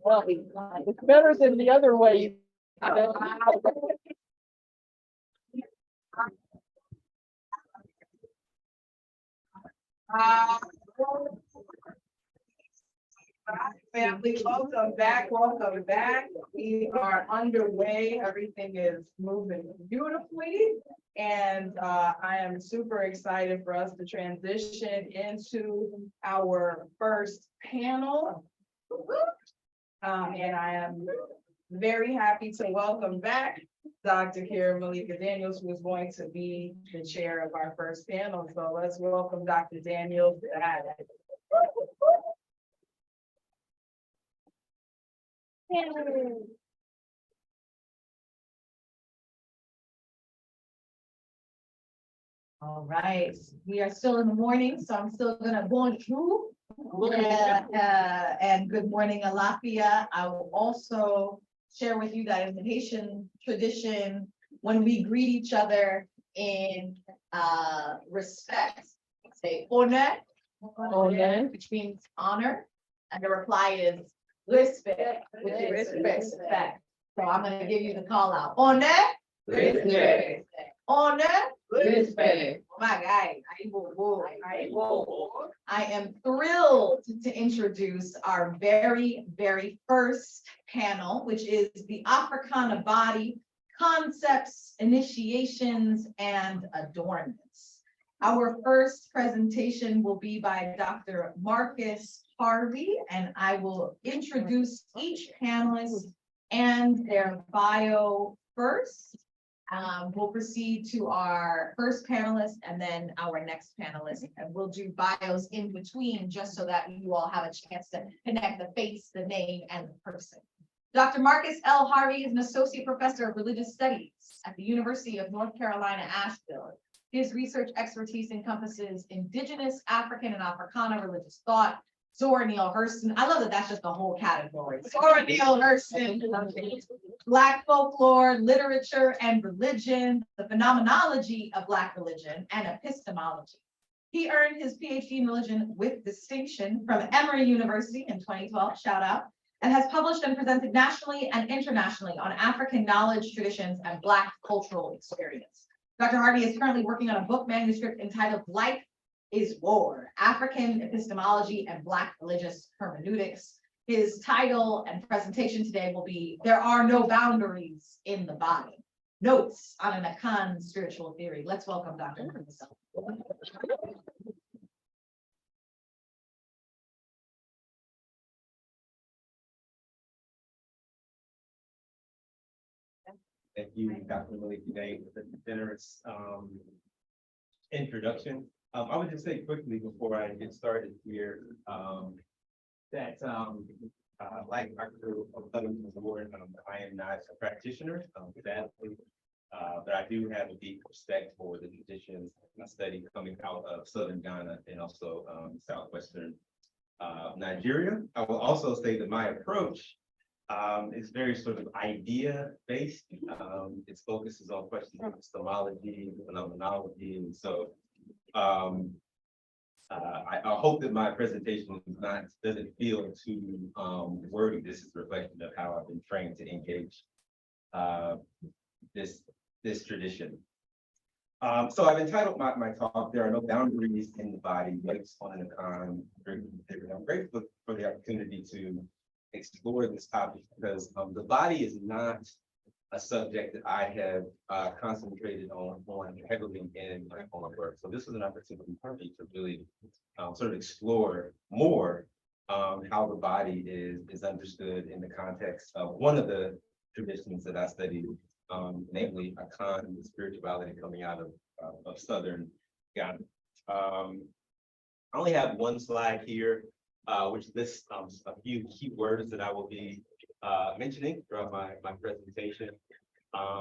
Well, it's better than the other way. Family, welcome back, welcome back. We are underway. Everything is moving beautifully. And I am super excited for us to transition into our first panel. And I am very happy to welcome back Dr. Kara Malika Daniels, who is going to be the chair of our first panel. So let's welcome Dr. Daniels. All right, we are still in the morning, so I'm still gonna bonjour. And good morning, Alafia. I will also share with you that in the Haitian tradition, when we greet each other in respect, say honneur, which means honor, and the reply is respect, which is respect. So I'm gonna give you the call out. Honneur, respect. Honor, respect. Oh my God, I am thrilled to introduce our very, very first panel, which is the Africana body, concepts, initiations, and adornments. Our first presentation will be by Dr. Marcus Harvey, and I will introduce each panelist and their bio first. We'll proceed to our first panelist and then our next panelist, and we'll do bios in between just so that you all have a chance to connect the face, the name, and the person. Dr. Marcus L. Harvey is an associate professor of religious studies at the University of North Carolina, Asheville. His research expertise encompasses indigenous, African, and Africana religious thought. Zora Neale Hurston, I love that that's just the whole category. Zora Neale Hurston, Black folklore, literature, and religion, the phenomenology of Black religion, and epistemology. He earned his PhD in religion with distinction from Emory University in 2012, shout out, and has published and presented nationally and internationally on African knowledge, traditions, and Black cultural experience. Dr. Harvey is currently working on a book manuscript entitled Life is War, African Epistemology and Black Religious Hermeneutics. His title and presentation today will be There Are No Boundaries in the Body, Notes on an Akan Spiritual Theory. Let's welcome Dr. Marcus. Thank you, Dr. Malika today for the generous introduction. I would just say quickly before I get started here that like Dr. O'Sullivan's I am not a practitioner, sadly, but I do have a deep respect for the traditions I study coming out of Southern Ghana and also Southwestern Nigeria. I will also say that my approach is very sort of idea based. Its focuses on questions of epistemology, phenomenology, and so I hope that my presentation doesn't feel too wordy. This is a reflection of how I've been trained to engage this tradition. So I've entitled my talk, There Are No Boundaries in the Body, Notes on an Akan. I'm grateful for the opportunity to explore this topic because the body is not a subject that I have concentrated on heavily in my own work. So this is an opportunity for me to really sort of explore more how the body is understood in the context of one of the traditions that I studied, namely Akan, the spirituality coming out of Southern Ghana. I only have one slide here, which lists a few key words that I will be mentioning throughout my presentation.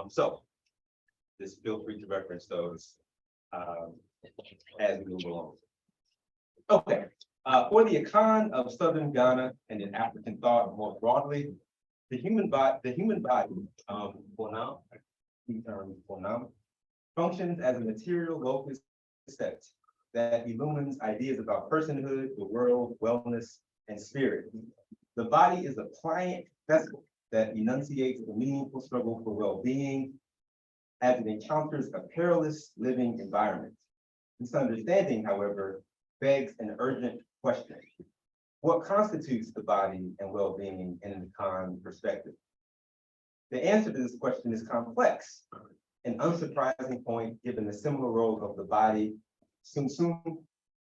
So just feel free to reference those as we move along. Okay, for the Akan of Southern Ghana and in African thought more broadly, the human body, functions as a material locus set that illumines ideas about personhood, the world, wellness, and spirit. The body is a pliant vessel that enunciates the meaningful struggle for well-being as it encounters a perilous living environment. This understanding, however, begs an urgent question. What constitutes the body and well-being in an Akan perspective? The answer to this question is complex, an unsurprising point given the similar role of the body, sumsum,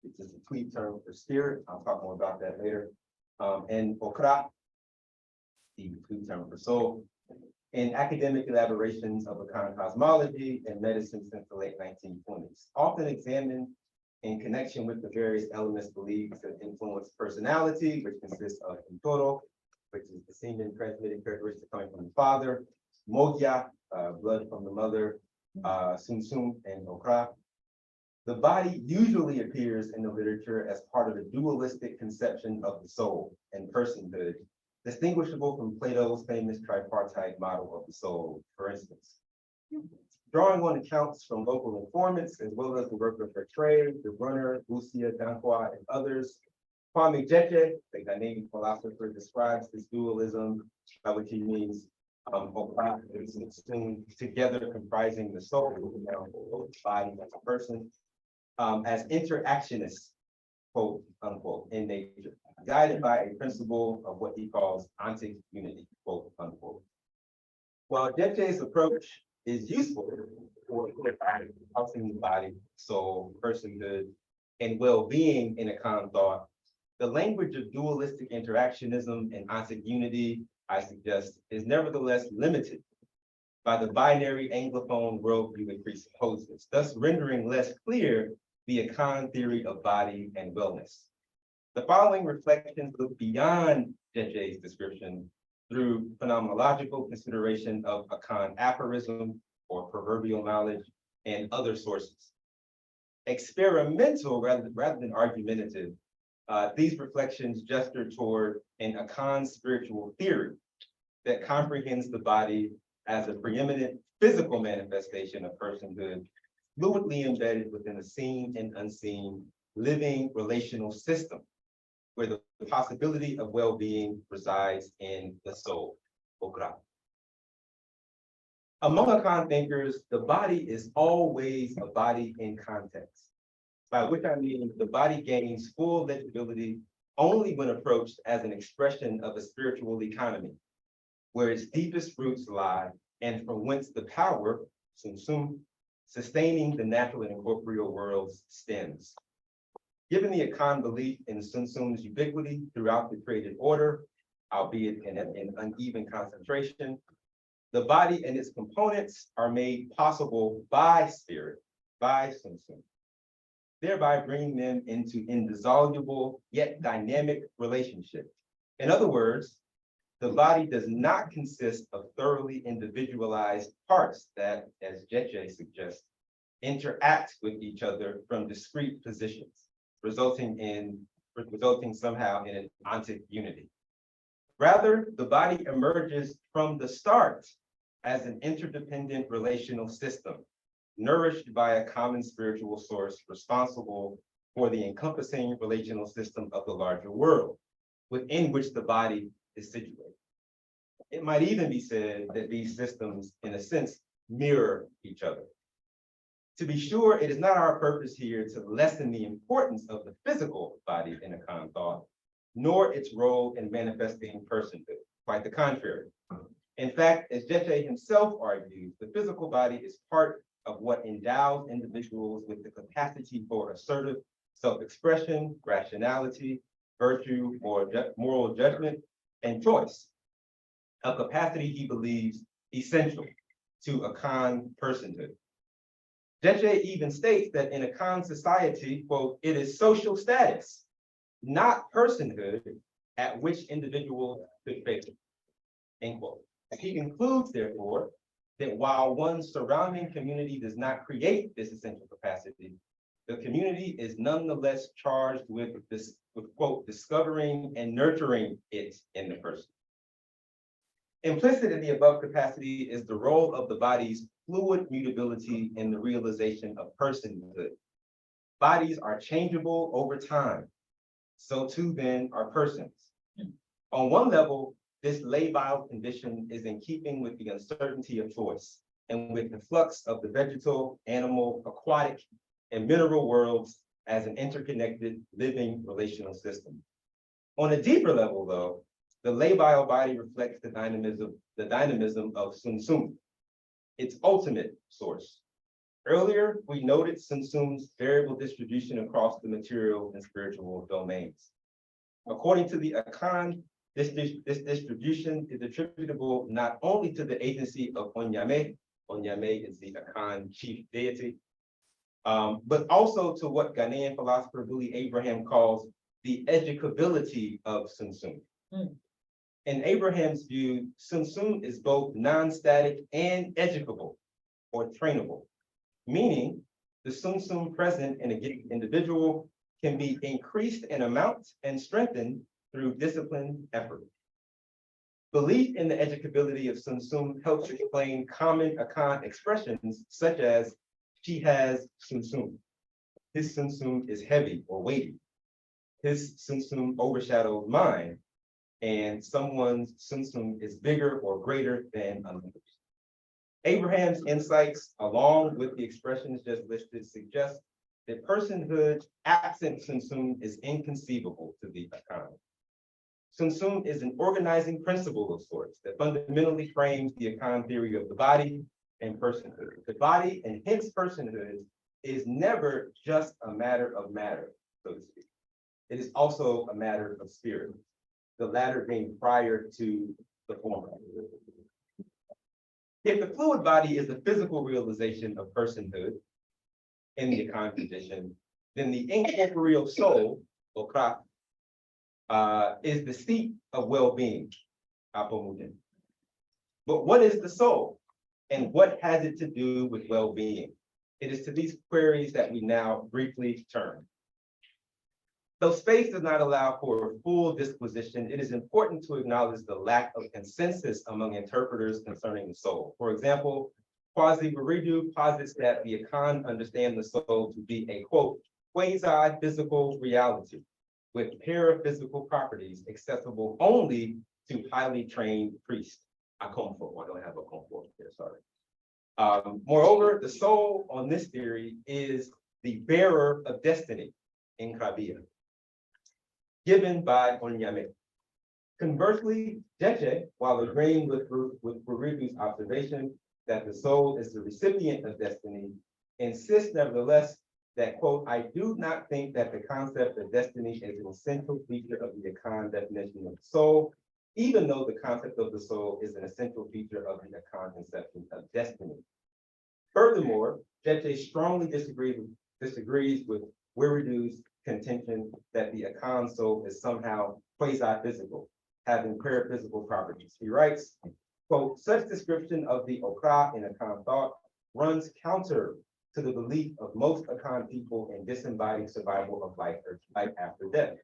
which is a Twi term for spirit, I'll talk more about that later, and okra, the Twi term for soul, in academic elaborations of Akan cosmology and medicine since the late 1920s, often examined in connection with the various elements believed to influence personality, which consists of Ntoro, which is the semen transmitted characteristic coming from the father, Mogya, blood from the mother, Sumsum, and Okra. The body usually appears in the literature as part of a dualistic conception of the soul and personhood, distinguishable from Plato's famous tripartite model of the soul, for instance. Drawing on accounts from local informants, as well as the work of Rhetoric, the Runner, Lucia, Dankwa, and others, Kwame Jeje, the Ghanaian philosopher, describes this dualism, by which he means together comprising the soul, the body as a person, as interactionists, quote unquote, in nature, guided by a principle of what he calls ontic unity, quote unquote. While Jeje's approach is useful for housing the body, soul, personhood, and well-being in Akan thought, the language of dualistic interactionism and ontic unity, I suggest, is nevertheless limited by the binary Anglophone worldview it presupposes, thus rendering less clear the Akan theory of body and wellness. The following reflections look beyond Jeje's description through phenomenological consideration of Akan aphorism or proverbial knowledge and other sources. Experimental rather than argumentative, these reflections gesture toward an Akan spiritual theory that comprehends the body as a preeminent physical manifestation of personhood, fluidly embedded within a seen and unseen living relational system, where the possibility of well-being resides in the soul, okra. Among Akan thinkers, the body is always a body in context, by which I mean the body gains full legibility only when approached as an expression of a spiritual economy, where its deepest roots lie and from whence the power, sumsum, sustaining the natural and incorporeal worlds stems. Given the Akan belief in Sumsum's ubiquity throughout the created order, albeit in uneven concentration, the body and its components are made possible by spirit, by Sumsum, thereby bringing them into indissoluble yet dynamic relationship. In other words, the body does not consist of thoroughly individualized parts that, as Jeje suggests, interact with each other from discrete positions, resulting somehow in an ontic unity. Rather, the body emerges from the start as an interdependent relational system, nourished by a common spiritual source responsible for the encompassing relational system of the larger world, within which the body is situated. It might even be said that these systems, in a sense, mirror each other. To be sure, it is not our purpose here to lessen the importance of the physical body in Akan thought, nor its role in manifesting personhood, quite the contrary. In fact, as Jeje himself argues, the physical body is part of what endows individuals with the capacity for assertive self-expression, rationality, virtue, or moral judgment, and choice, a capacity he believes essential to Akan personhood. Jeje even states that in Akan society, quote, it is social status, not personhood, at which individuals could face it, end quote. He concludes, therefore, that while one's surrounding community does not create this essential capacity, the community is nonetheless charged with quote, discovering and nurturing it in the person. Implicit in the above capacity is the role of the body's fluid mutability in the realization of personhood. Bodies are changeable over time. So too then are persons. On one level, this labile condition is in keeping with the uncertainty of choice and with the flux of the vegetal, animal, aquatic, and mineral worlds as an interconnected living relational system. On a deeper level, though, the labile body reflects the dynamism of Sunsum, its ultimate source. Earlier, we noted Sunsum's variable distribution across the material and spiritual domains. According to the Akan, this distribution is attributable not only to the agency of Onyame is the Akan chief deity, but also to what Ghanaian philosopher Billy Abraham calls the educability of Sunsum. In Abraham's view, Sunsum is both non-static and educable or trainable, meaning the Sunsum present in a given individual can be increased in amount and strengthened through disciplined effort. Belief in the educability of Sunsum helps explain common Akan expressions such as, she has Sunsum. His Sunsum is heavy or weighty. His Sunsum overshadows mine, and someone's Sunsum is bigger or greater than another's. Abraham's insights, along with the expressions just listed, suggest that personhood absent Sunsum is inconceivable to the Akan. Sunsum is an organizing principle of sorts that fundamentally frames the Akan theory of the body and personhood. The body and hence personhood is never just a matter of matter, so to speak. It is also a matter of spirit, the latter being prior to the former. If the fluid body is the physical realization of personhood in the Akan condition, then the incorporeal soul, Okra, is the seat of well-being, Apomuden. But what is the soul? And what has it to do with well-being? It is to these queries that we now briefly turn. Though space does not allow for a full disposition, it is important to acknowledge the lack of consensus among interpreters concerning the soul. For example, Kwasi Buridu posits that the Akan understand the soul to be a, quote, quasi-physical reality with paraphysical properties accessible only to highly trained priests. I don't have a comfort here, sorry. Moreover, the soul on this theory is the bearer of destiny in Krabia, given by Onyame. Conversely, Jeche, while agreeing with Buridu's observation that the soul is the recipient of destiny, insists nevertheless that, quote, I do not think that the concept of destiny is an essential feature of the Akan definition of the soul, even though the concept of the soul is an essential feature of the Akan conception of destiny. Furthermore, Jeche strongly disagrees with Buridu's contention that the Akan soul is somehow quasi-physical, having paraphysical properties. He writes, quote, such description of the Okra in Akan thought runs counter to the belief of most Akan people in disembodied survival of life after death.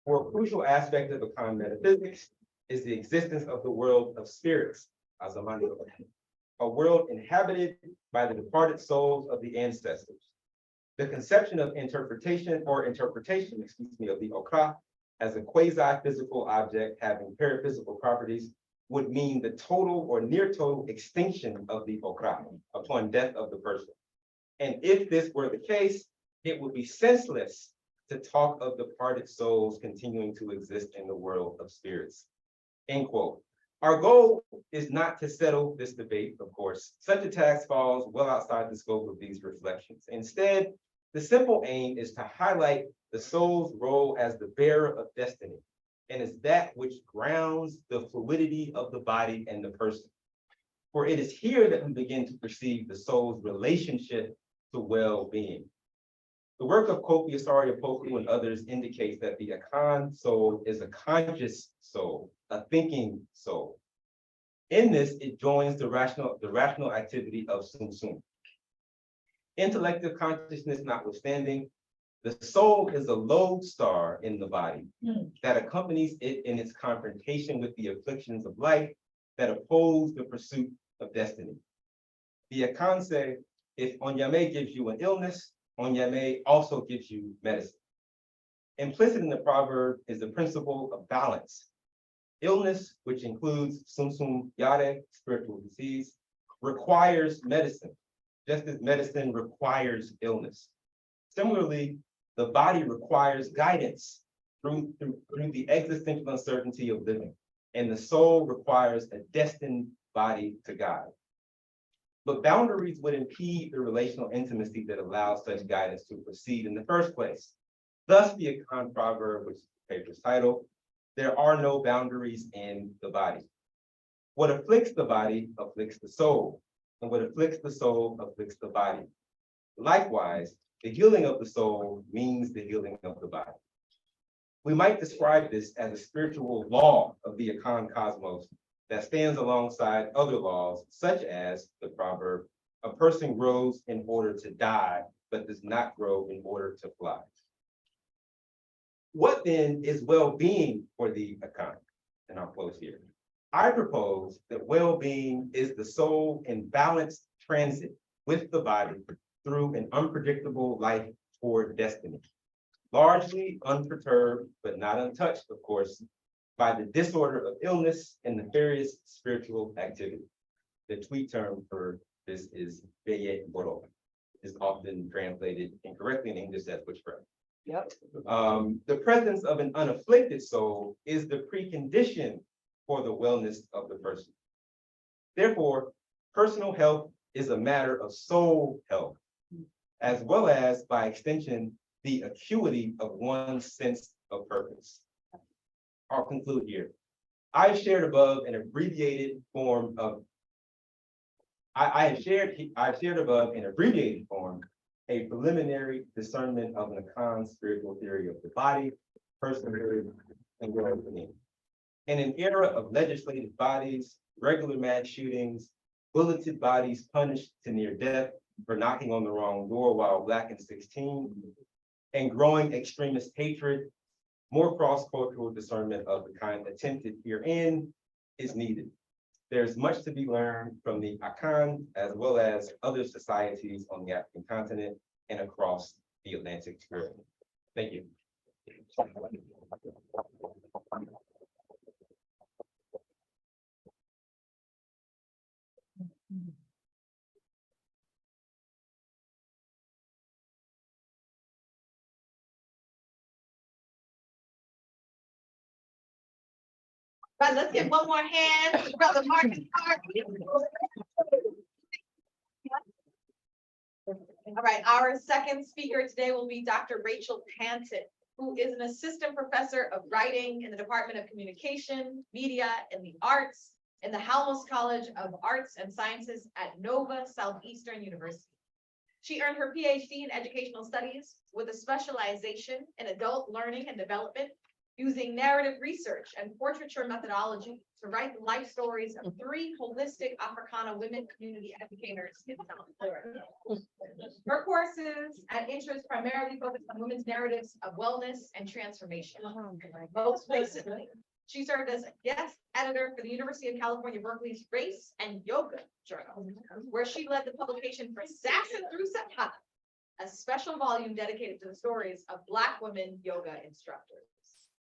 For a crucial aspect of Akan metaphysics is the existence of the world of spirits, Azamani, a world inhabited by the departed souls of the ancestors. The conception of interpretation of the Okra as a quasi-physical object having paraphysical properties would mean the total or near total extinction of the Okra upon death of the person. And if this were the case, it would be senseless to talk of departed souls continuing to exist in the world of spirits. End quote. Our goal is not to settle this debate, of course. Such a task falls well outside the scope of these reflections. Instead, the simple aim is to highlight the soul's role as the bearer of destiny, and is that which grounds the fluidity of the body and the person. For it is here that we begin to perceive the soul's relationship to well-being. The work of Kofi Asari Opoku and others indicates that the Akan soul is a conscious soul, a thinking soul. In this, it joins the rational activity of Sunsum. Intellective consciousness notwithstanding, the soul is a lodestar in the body that accompanies it in its confrontation with the afflictions of life that oppose the pursuit of destiny. The Akan say, if Onyame gives you an illness, Onyame also gives you medicine. Implicit in the proverb is the principle of balance. Illness, which includes sum yade, spiritual disease, requires medicine, just as medicine requires illness. Similarly, the body requires guidance through the existential uncertainty of living, and the soul requires a destined body to guide. But boundaries would impede the relational intimacy that allows such guidance to proceed in the first place. Thus, the Akan proverb, which is the paper's title, there are no boundaries in the body. What afflicts the body afflicts the soul, and what afflicts the soul afflicts the body. Likewise, the healing of the soul means the healing of the body. We might describe this as a spiritual law of the Akan cosmos that stands alongside other laws, such as the proverb, a person grows in order to die, but does not grow in order to fly. What then is well-being for the Akan? And I'll close here. I propose that well-being is the soul in balanced transit with the body through an unpredictable life toward destiny, largely unperturbed, but not untouched, of course, by the disorder of illness and nefarious spiritual activity. The tweet term for this is Beye Boro. Is often translated incorrectly in English as witchcraft. Yep. The presence of an unafflicted soul is the precondition for the wellness of the person. Therefore, personal health is a matter of soul health, as well as, by extension, the acuity of one's sense of purpose. I'll conclude here. I've shared above an abbreviated form of I've shared above in abbreviated form a preliminary discernment of an Akan spiritual theory of the body, personhood, and well-being. In an era of legislative bodies, regular mass shootings, bulleted bodies punished to near death for knocking on the wrong door while Black and 16, and growing extremist hatred, more cross-cultural discernment of the kind attempted herein is needed. There's much to be learned from the Akan as well as other societies on the African continent and across the Atlantic Ocean. Thank you. Right, let's give one more hand to Brother Marcus Harvey. All right, our second speaker today will be Dr. Rachel Panton, who is an assistant professor of writing in the Department of Communication, Media, and the Arts in the Helmholtz College of Arts and Sciences at Nova Southeastern University. She earned her PhD in Educational Studies with a specialization in adult learning and development, using narrative research and portraiture methodology to write the life stories of 3 holistic Africana women community educators in South Florida. Her courses and interests primarily focus on women's narratives of wellness and transformation. Most recently, she served as a guest editor for the University of California, Berkeley's Race and Yoga Journal, where she led the publication for Sasson through Sapana, a special volume dedicated to the stories of Black women yoga instructors.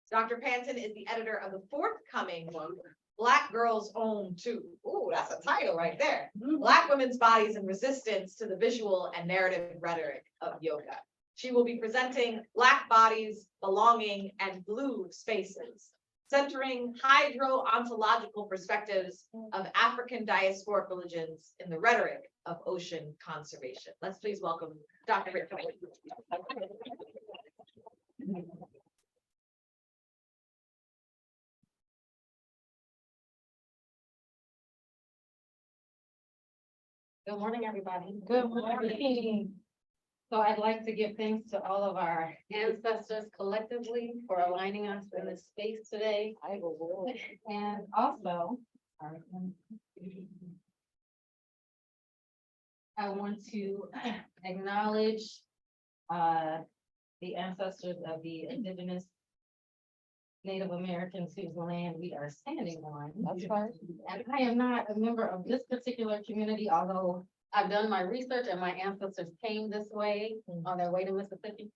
Dr. Panton is the editor of the forthcoming book, Black Girls Own Too. Ooh, that's a title right there. Black Women's Bodies and Resistance to the Visual and Narrative Rhetoric of Yoga. She will be presenting Black Bodies, Belonging, and Blue Spaces, centering hydro-ontological perspectives of African diasporic religions in the rhetoric of ocean conservation. Let's please welcome Dr. Rachel. Good morning, everybody. Good morning. So I'd like to give thanks to all of our ancestors collectively for aligning us in this space today. And also, I want to acknowledge the ancestors of the indigenous Native Americans whose land we are standing on. That's right. And I am not a member of this particular community, although I've done my research and my ancestors came this way on their way to Mississippi.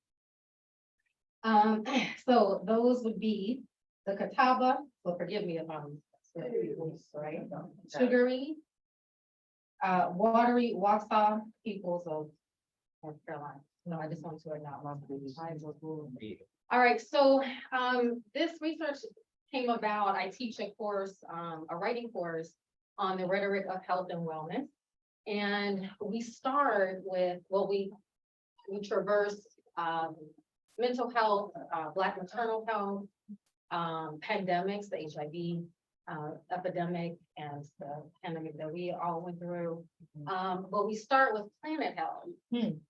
So those would be the Catawba, so forgive me if I'm, right? Sugary, watery Waxhaw peoples of North Carolina. No, I just want to acknowledge. All right, so, this research came about, I teach a course, a writing course on the rhetoric of health and wellness. And we start with, well, we traverse, mental health, Black maternal health, pandemics, the HIV epidemic and the pandemic that we all went through. But we start with planet health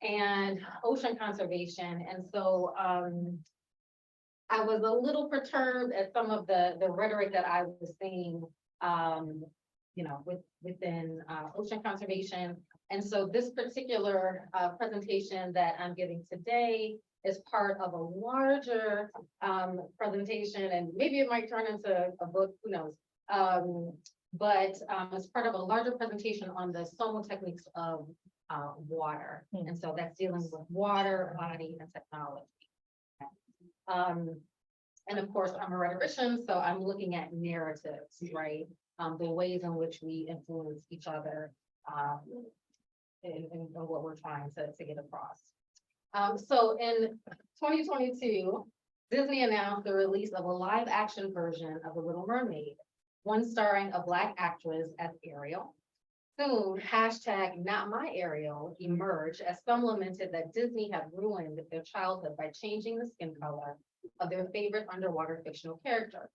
and ocean conservation. And so I was a little perturbed at some of the rhetoric that I was seeing, you know, within ocean conservation. And so this particular presentation that I'm giving today is part of a larger presentation, and maybe it might turn into a book, who knows? But it's part of a larger presentation on the somal techniques of water. And so that's dealing with water, body, and technology. And of course, I'm a rhetorician, so I'm looking at narratives, right? The ways in which we influence each other in what we're trying to get across. So in 2022, Disney announced the release of a live action version of The Little Mermaid, one starring a Black actress as Ariel. Soon, hashtag Not My Ariel emerged as some lamented that Disney had ruined their childhood by changing the skin color of their favorite underwater fictional character.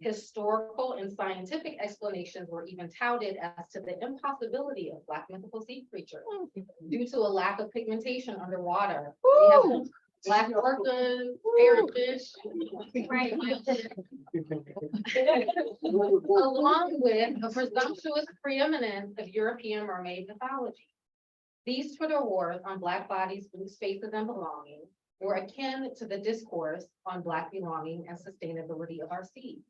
Historical and scientific explanations were even touted as to the impossibility of Black mythical sea creatures due to a lack of pigmentation underwater. We have Black orcas, parrotfish, right? Along with a presumptuous preeminence of European mermaid mythology. These Twitter wars on Black bodies, blue spaces, and belonging were akin to the discourse on Black belonging and sustainability of our seas.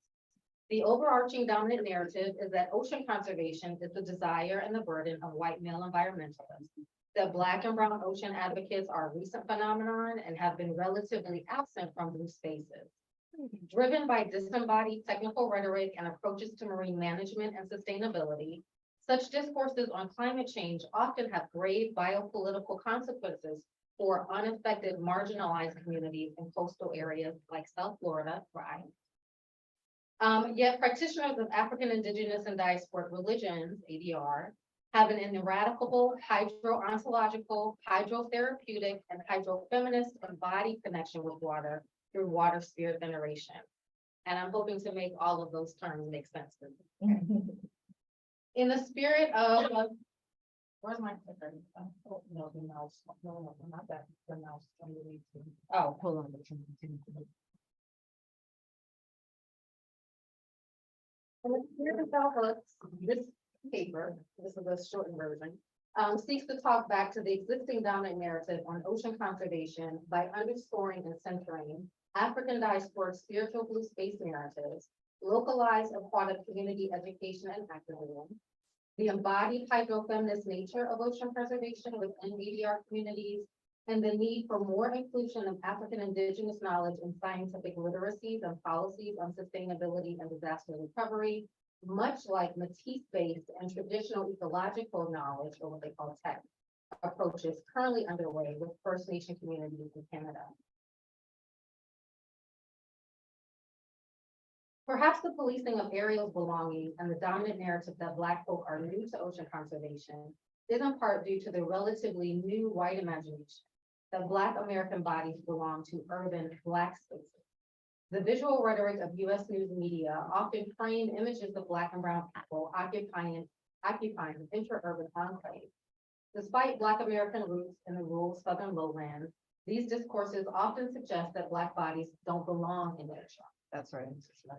The overarching dominant narrative is that ocean conservation is the desire and the burden of white male environmentalists, that Black and brown ocean advocates are a recent phenomenon and have been relatively absent from blue spaces. Driven by disembodied technical rhetoric and approaches to marine management and sustainability, such discourses on climate change often have grave biopolitical consequences for unaffected marginalized communities in coastal areas like South Florida, right? Yet practitioners of African, Indigenous, and Diasporic religions, ADR, have an ineradicable hydro-ontological, hydrotherapeutic, and hydrofeminist embodied connection with water through water spirit veneration. And I'm hoping to make all of those terms make sense to me. In the spirit of, where's my clicker? Oh, no, the mouse. No, not that. The mouse. Oh, hold on. And the spirit of this paper, this is a shortened version, seeks to talk back to the existing dominant narrative on ocean conservation by underscoring and centering African diasporic spiritual blue space narratives, localized aquatic community education and activism, the embodied hydrofeminist nature of ocean preservation within ADR communities, and the need for more inclusion of African Indigenous knowledge in scientific literacies and policies on sustainability and disaster recovery, much like Matisse-based and traditional ecological knowledge, or what they call tech, approaches currently underway with First Nation communities in Canada. Perhaps the policing of Ariel's belonging and the dominant narrative that Black folk are new to ocean conservation is in part due to the relatively new white imagination that Black American bodies belong to urban Black spaces. The visual rhetoric of US news media often frame images of Black and brown people occupying interurban enclaves. Despite Black American roots in the rural Southern lowlands, these discourses often suggest that Black bodies don't belong in nature. That's right.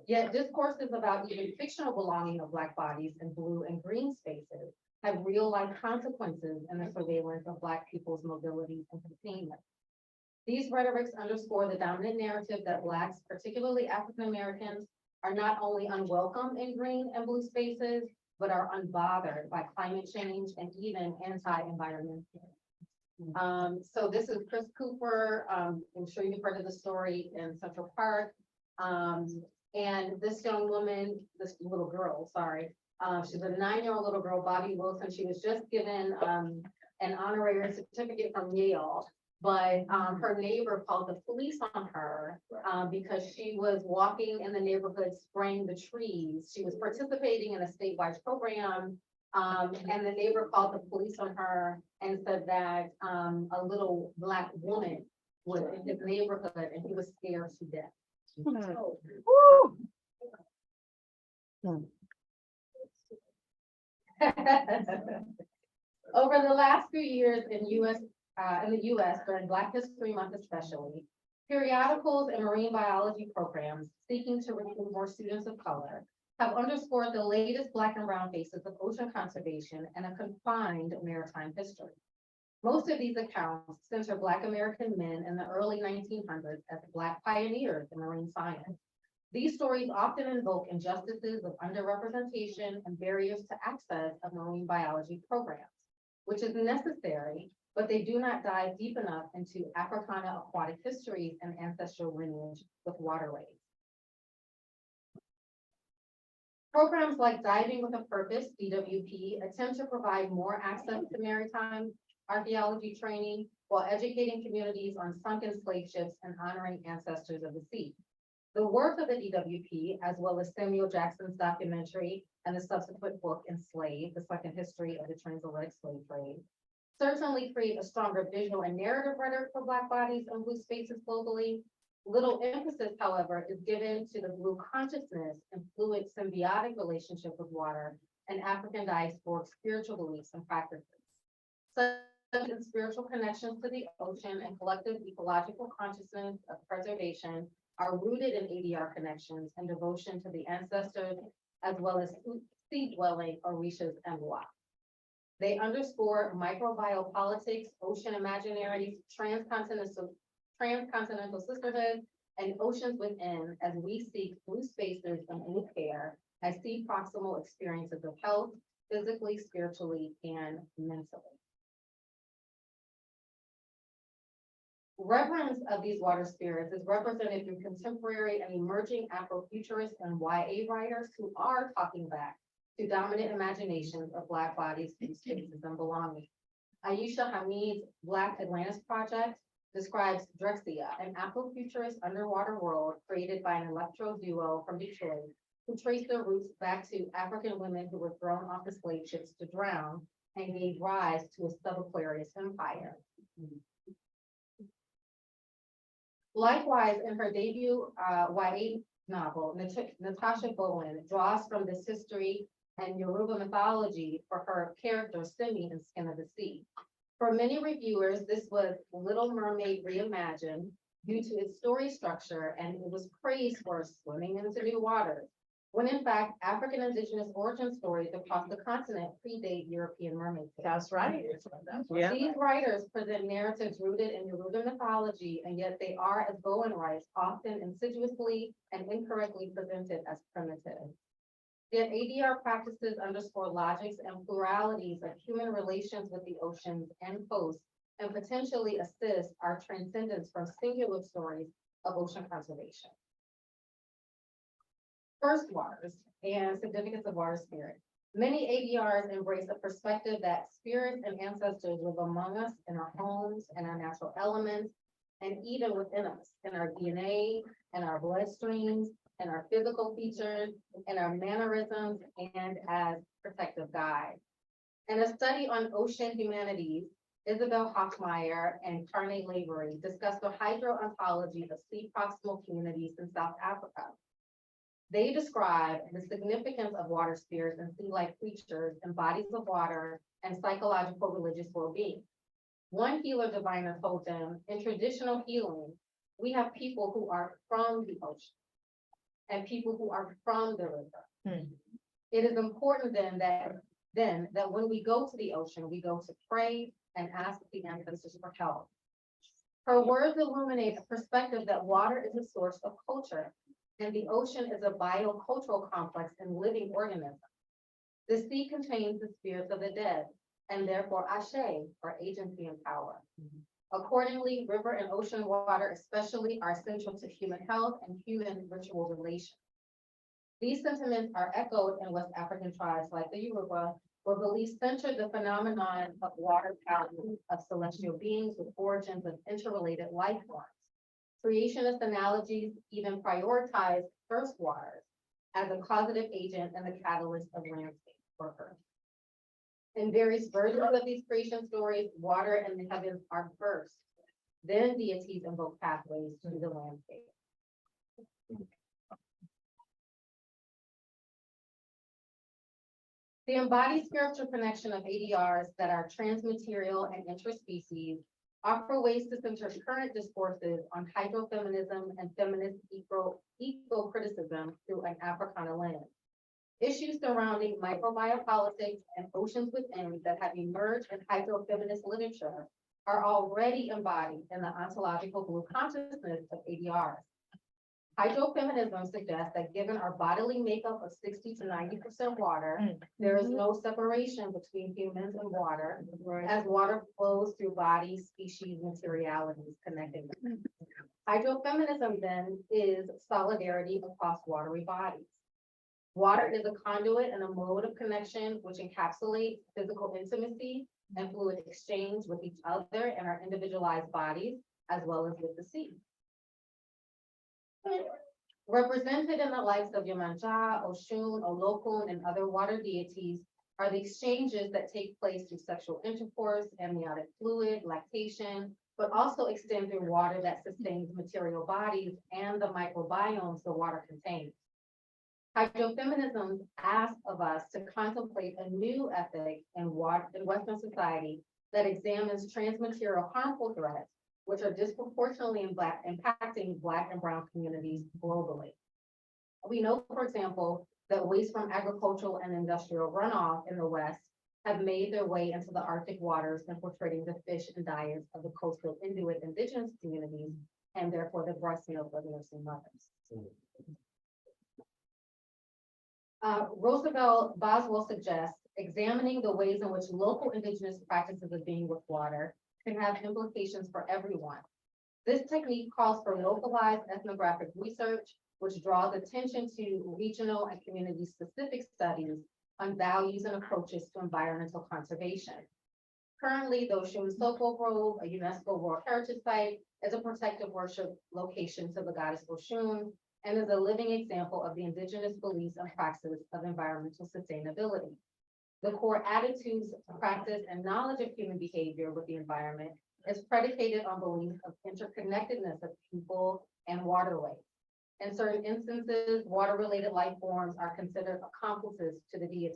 Yet discourses about even fictional belonging of Black bodies in blue and green spaces have real life consequences in the surveillance of Black people's mobility and containment. These rhetorics underscore the dominant narrative that Blacks, particularly African Americans, are not only unwelcome in green and blue spaces, but are unbothered by climate change and even anti-environmental. So this is Chris Cooper. I'm sure you've heard of the story in Central Park. And this young woman, this little girl, sorry, she's a 9-year-old little girl, Bobby Wilson. She was just given an honorary certificate from Yale. But her neighbor called the police on her because she was walking in the neighborhood spraying the trees. She was participating in a statewide program. And the neighbor called the police on her and said that a little Black woman was in his neighborhood and he was scared to death. Over the last few years in the US during Black History Month especially, periodicals and marine biology programs seeking to recruit more students of color have underscored the latest Black and brown faces of ocean conservation and a confined maritime history. Most of these accounts center Black American men in the early 1900s as Black pioneers in marine science. These stories often invoke injustices of underrepresentation and barriers to access of marine biology programs, which is necessary, but they do not dive deep enough into Africana aquatic histories and ancestral lineage with waterways. Programs like Diving with a Purpose, DWP, attempt to provide more access to maritime archaeology training while educating communities on sunken slave ships and honoring ancestors of the sea. The work of the DWP, as well as Samuel Jackson's documentary and the subsequent book Enslaved, the second history of the transatlantic slave trade, certainly create a stronger visual and narrative rhetoric for Black bodies and blue spaces globally. Little emphasis, however, is given to the blue consciousness and fluid symbiotic relationship with water and African diasporic spiritual beliefs and practices. Such as spiritual connections to the ocean and collective ecological consciousness of preservation are rooted in ADR connections and devotion to the ancestors, as well as sea-dwelling Orishas and Wa. They underscore microbial politics, ocean imaginaries, transcontinental sisterhood, and oceans within as we seek blue spaces and blue care as sea proximal experiences of health, physically, spiritually, and mentally. Reverence of these water spirits is represented through contemporary and emerging Afrofuturist and YA writers who are talking back to dominant imaginations of Black bodies, spaces, and belonging. Aisha Hamid's Black Atlantis Project describes Drexia, an Afrofuturist underwater world created by an electro duo from Detroit who trace their roots back to African women who were thrown off the slave ships to drown and gave rise to a sub-Aquarius empire. Likewise, in her debut YA novel, Natasha Bowen draws from this history and Yoruba mythology for her character Simi in Skin of the Sea. For many reviewers, this was Little Mermaid reimagined due to its story structure, and it was praised for swimming into new waters, when in fact, African indigenous origin stories across the continent predate European mermaid tales. That's right. Yeah. These writers present narratives rooted in Yoruba mythology, and yet they are, as Bowen writes, often insidiously and incorrectly presented as primitive. Yet ADR practices underscore logics and pluralities of human relations with the oceans and coasts, and potentially assist our transcendence from singular stories of ocean conservation. First waters and significance of water spirit. Many ADRs embrace a perspective that spirits and ancestors live among us in our homes and our natural elements, and even within us, in our DNA, and our bloodstreams, and our physical features, and our mannerisms, and as protective guides. In a study on ocean humanities, Isabel Hoffmeyer and Carne Lavery discussed the hydro-ontology of sea proximal communities in South Africa. They describe the significance of water spirits and sea-like creatures in bodies of water and psychological religious well-being. One healer diviner told them, in traditional healing, we have people who are from the ocean and people who are from the river. It is important then that when we go to the ocean, we go to pray and ask the ancestors for help. Her words illuminate a perspective that water is a source of culture, and the ocean is a biocultural complex and living organism. The sea contains the spirits of the dead, and therefore Ashe, or agency and power. Accordingly, river and ocean water especially are essential to human health and human ritual relations. These sentiments are echoed in West African tribes like the Yoruba, where beliefs center the phenomenon of water patterns of celestial beings with origins of interrelated life forms. Creationist analogies even prioritize first waters as a causative agent and the catalyst of landscape for Earth. In various versions of these creation stories, water and the heavens are first. Then deities invoke pathways to the landscape. The embodied spiritual connection of ADRs that are transmaterial and interspecies offer ways to center current discourses on hydrofeminism and feminist eco-criticism through an Africana lens. Issues surrounding microbiopolitics and oceans within that have emerged in hydrofeminist literature are already embodied in the ontological blue consciousness of ADRs. Hydrofeminism suggests that given our bodily makeup of 60 to 90% water, there is no separation between humans and water, as water flows through bodies, species, materialities connecting them. Hydrofeminism then is solidarity across watery bodies. Water is a conduit and a mode of connection which encapsulates physical intimacy and fluid exchange with each other and our individualized bodies, as well as with the sea. Represented in the likes of Yemanja, Oshun, Olokun, and other water deities are the exchanges that take place through sexual intercourse, amniotic fluid, lactation, but also extend through water that sustains material bodies and the microbiomes the water contains. Hydrofeminism asks of us to contemplate a new ethic in Western society that examines transmaterial harmful threats, which are disproportionately impacting Black and Brown communities globally. We know, for example, that waste from agricultural and industrial runoff in the West have made their way into the Arctic waters, infiltrating the fish and diets of the coastal Inuit indigenous communities, and therefore the breast milk of nursing mothers. Roosevelt Boswell suggests examining the ways in which local indigenous practices of being with water can have implications for everyone. This technique calls for localized ethnographic research, which draws attention to regional and community-specific studies on values and approaches to environmental conservation. Currently, the Oshun Soko Grove, a UNESCO World Heritage Site, is a protected worship location to the goddess Oshun and is a living example of the indigenous beliefs and practices of environmental sustainability. The core attitudes, practice, and knowledge of human behavior with the environment is predicated on beliefs of interconnectedness of people and waterways. In certain instances, water-related life forms are considered accomplices to the deity.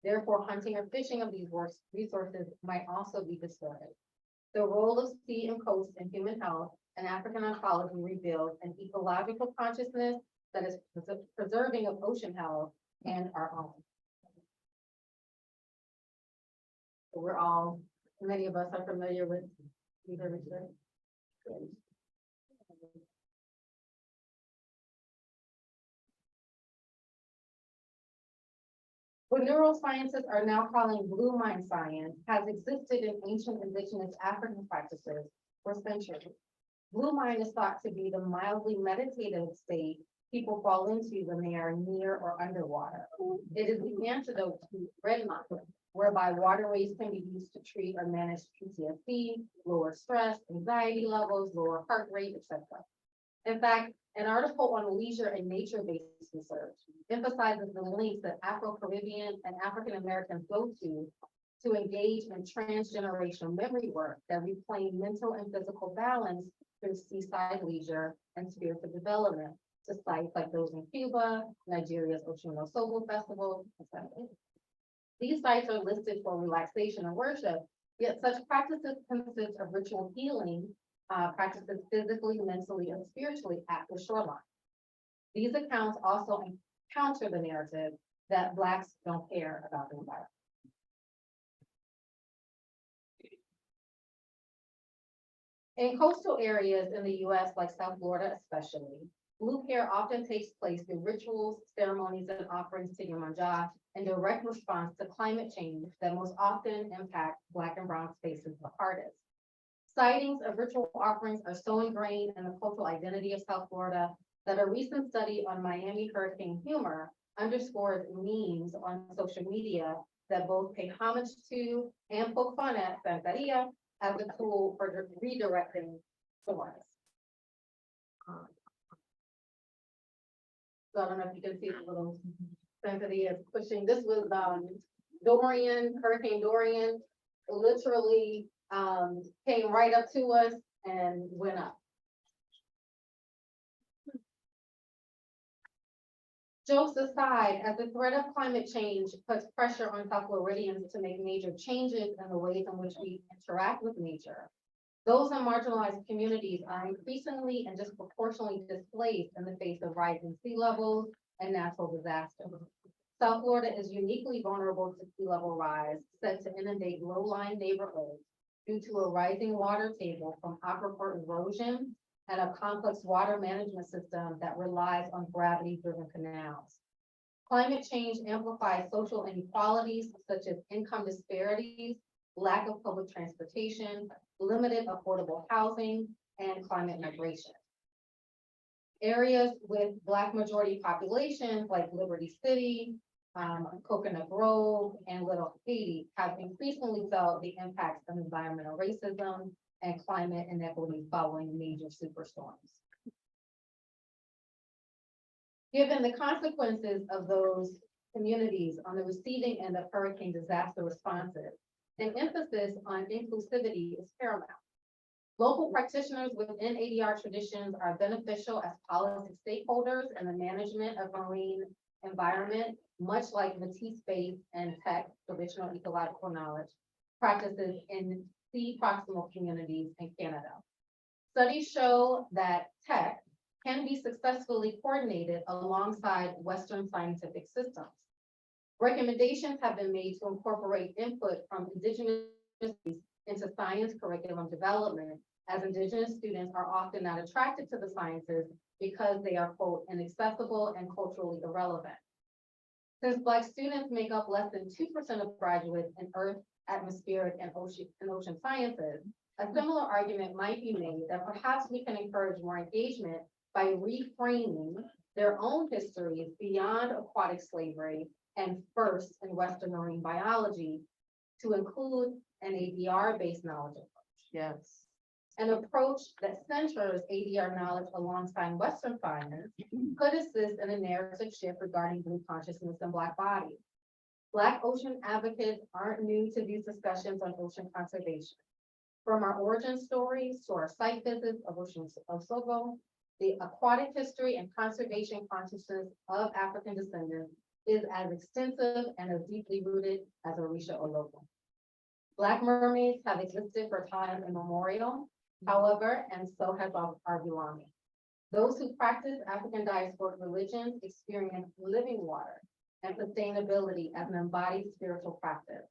Therefore, hunting or fishing of these resources might also be distorted. The role of sea and coast in human health and African ontology reveals an ecological consciousness that is preserving of ocean health and our own. We're all, many of us are familiar with either. What neuroscientists are now calling blue mind science has existed in ancient indigenous African practices for centuries. Blue mind is thought to be the mildly meditative state people fall into when they are near or underwater. It is the antidote to red mind, whereby waterways can be used to treat or manage PTSD, lower stress, anxiety levels, lower heart rate, etc. In fact, an article on leisure and nature-based research emphasizes the links that Afro-Caribbean and African Americans go to engage in transgenerational memory work that reclaim mental and physical balance through seaside leisure and spiritual development to sites like those in Cuba, Nigeria's Oshun Osogbo Festival, etc. These sites are listed for relaxation and worship, yet such practices consist of ritual healing practices physically, mentally, and spiritually at the shoreline. These accounts also counter the narrative that Blacks don't care about the environment. In coastal areas in the US, like South Florida especially, blue care often takes place through rituals, ceremonies, and offerings to Yemanja in direct response to climate change that most often impact Black and Brown spaces the hardest. Sightings of ritual offerings are so ingrained in the cultural identity of South Florida that a recent study on Miami hurricane humor underscores memes on social media that both pay homage to and poke fun at Santeria as a tool for redirecting storms. So I don't know if you can see the little Santeria is pushing. This was Dorian, Hurricane Dorian, literally came right up to us and went up. Jokes aside, as the threat of climate change puts pressure on South Floridians to make major changes in the ways in which we interact with nature, those in marginalized communities are increasingly and disproportionately displaced in the face of rising sea levels and natural disasters. South Florida is uniquely vulnerable to sea level rise, set to inundate low-lying neighborhoods due to a rising water table from aquifer erosion and a complex water management system that relies on gravity-driven canals. Climate change amplifies social inequalities such as income disparities, lack of public transportation, limited affordable housing, and climate migration. Areas with Black majority populations like Liberty City, Coconut Grove, and Little Haiti have increasingly felt the impacts of environmental racism and climate inequity following major superstorms. Given the consequences of those communities on the receiving end of hurricane disaster responses, an emphasis on inclusivity is paramount. Local practitioners within ADR traditions are beneficial as policy stakeholders in the management of marine environment, much like Matisse-based and tech traditional ecological knowledge practices in sea proximal communities in Canada. Studies show that tech can be successfully coordinated alongside Western scientific systems. Recommendations have been made to incorporate input from Indigenous into science curriculum development, as Indigenous students are often not attracted to the sciences because they are, quote, inaccessible and culturally irrelevant. Since Black students make up less than 2% of graduates in earth, atmospheric, and ocean sciences, a similar argument might be made that perhaps we can encourage more engagement by reframing their own histories beyond aquatic slavery and first in Western marine biology to include an ADR-based knowledge approach. Yes. An approach that centers ADR knowledge alongside Western science could assist in a narrative shift regarding blue consciousness and Black bodies. Black ocean advocates aren't new to these discussions on ocean conservation. From our origin stories to our site visits of Ocean of Sogo, the aquatic history and conservation consciousness of African descendants is as extensive and as deeply rooted as Orisha or local. Black mermaids have existed for time immemorial, however, and so has our belonging. Those who practice African diasporic religions experience living water and sustainability as an embodied spiritual practice.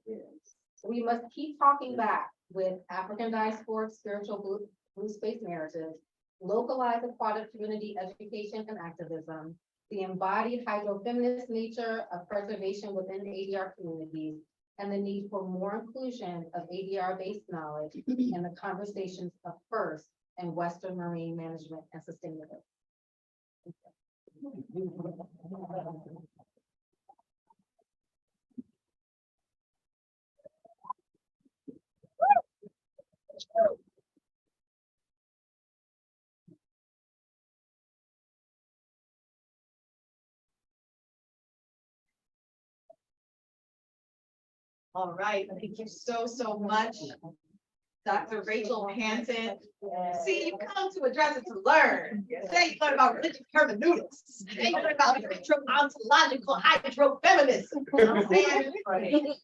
We must keep talking back with African diasporic spiritual blue space narratives, localized aquatic community education and activism, the embodied hydro-feminist nature of preservation within ADR communities, and the need for more inclusion of ADR-based knowledge in the conversations of first and Western marine management and sustainability. All right, thank you so much, Dr. Rachel Panton. See, you come to address it to learn. Today you learn about religious hermeneutics. Today you learn about hydro-ontological hydro-feminism. You know what I'm saying?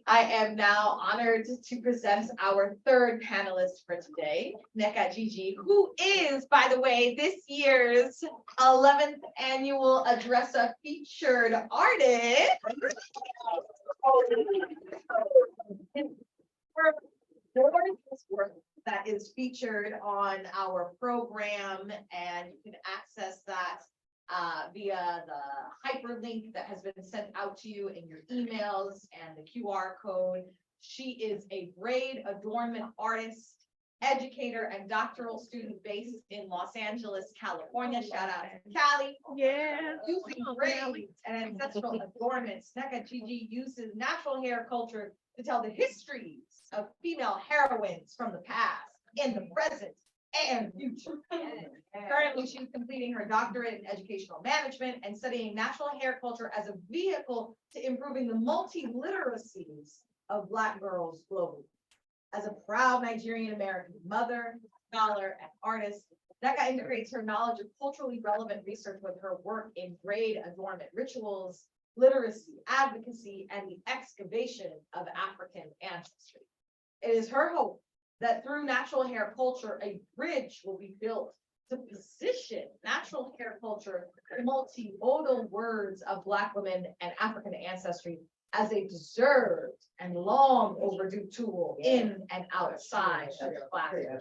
I am now honored to present our third panelist for today, Nneka Gigi, who is, by the way, this year's 11th annual ADRSA featured artist. That is featured on our program, and you can access that via the hyperlink that has been sent out to you in your emails and the QR code. She is a braid adornment artist, educator and doctoral student based in Los Angeles, California. Shout out to Cali. Yeah. Using braids and ancestral adornments, Nneka Gigi uses natural hair culture to tell the histories of female heroines from the past, in the present, and future. Currently, she's completing her doctorate in educational management and studying natural hair culture as a vehicle to improving the multi-literacies of Black girls globally. As a proud Nigerian American mother, scholar, and artist, Nneka integrates her knowledge of culturally relevant research with her work in braid adornment rituals, literacy, advocacy, and the excavation of African ancestry. It is her hope that through natural hair culture, a bridge will be built to position natural hair culture, multimodal words of Black women and African ancestry as a deserved and long overdue tool in and outside of the classroom.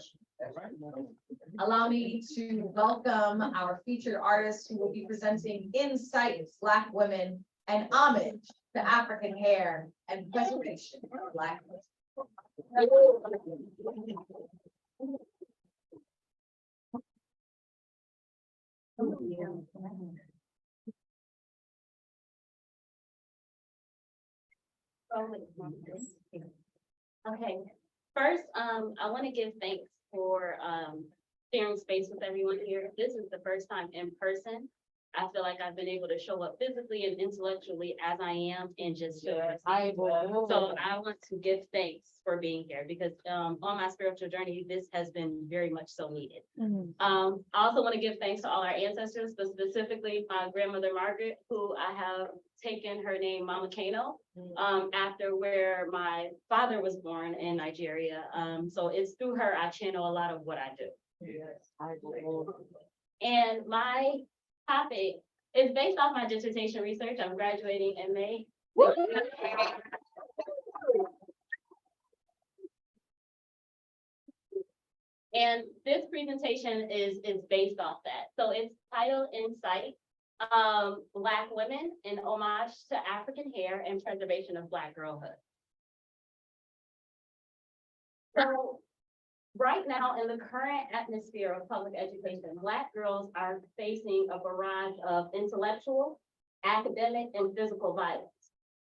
Allow me to welcome our featured artists who will be presenting insights, Black women, and homage to African hair and preservation of Black women. Okay, first, I want to give thanks for sharing space with everyone here. This is the first time in person. I feel like I've been able to show up physically and intellectually as I am and just show up. So I want to give thanks for being here because on my spiritual journey, this has been very much so needed. I also want to give thanks to all our ancestors, but specifically my grandmother Margaret, who I have taken her name Mama Kano, after where my father was born in Nigeria. So it's through her I channel a lot of what I do. And my topic is based off my dissertation research. I'm graduating in May. And this presentation is based off that. So it's titled in CITE, Black Women in Homage to African Hair and Preservation of Black Girlhood. So right now in the current atmosphere of public education, Black girls are facing a barrage of intellectual, academic, and physical violence.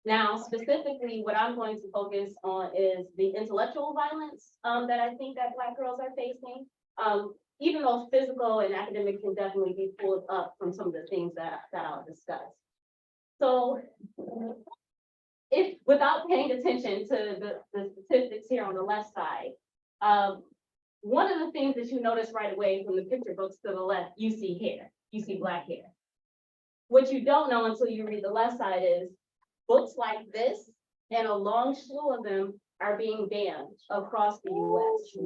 Now, specifically, what I'm going to focus on is the intellectual violence that I think that Black girls are facing, even though physical and academic can definitely be pulled up from some of the things that I'll discuss. So, if without paying attention to the statistics here on the left side, one of the things that you notice right away from the picture books to the left, you see hair, you see Black hair. What you don't know until you read the left side is books like this and a long slew of them are being banned across the US.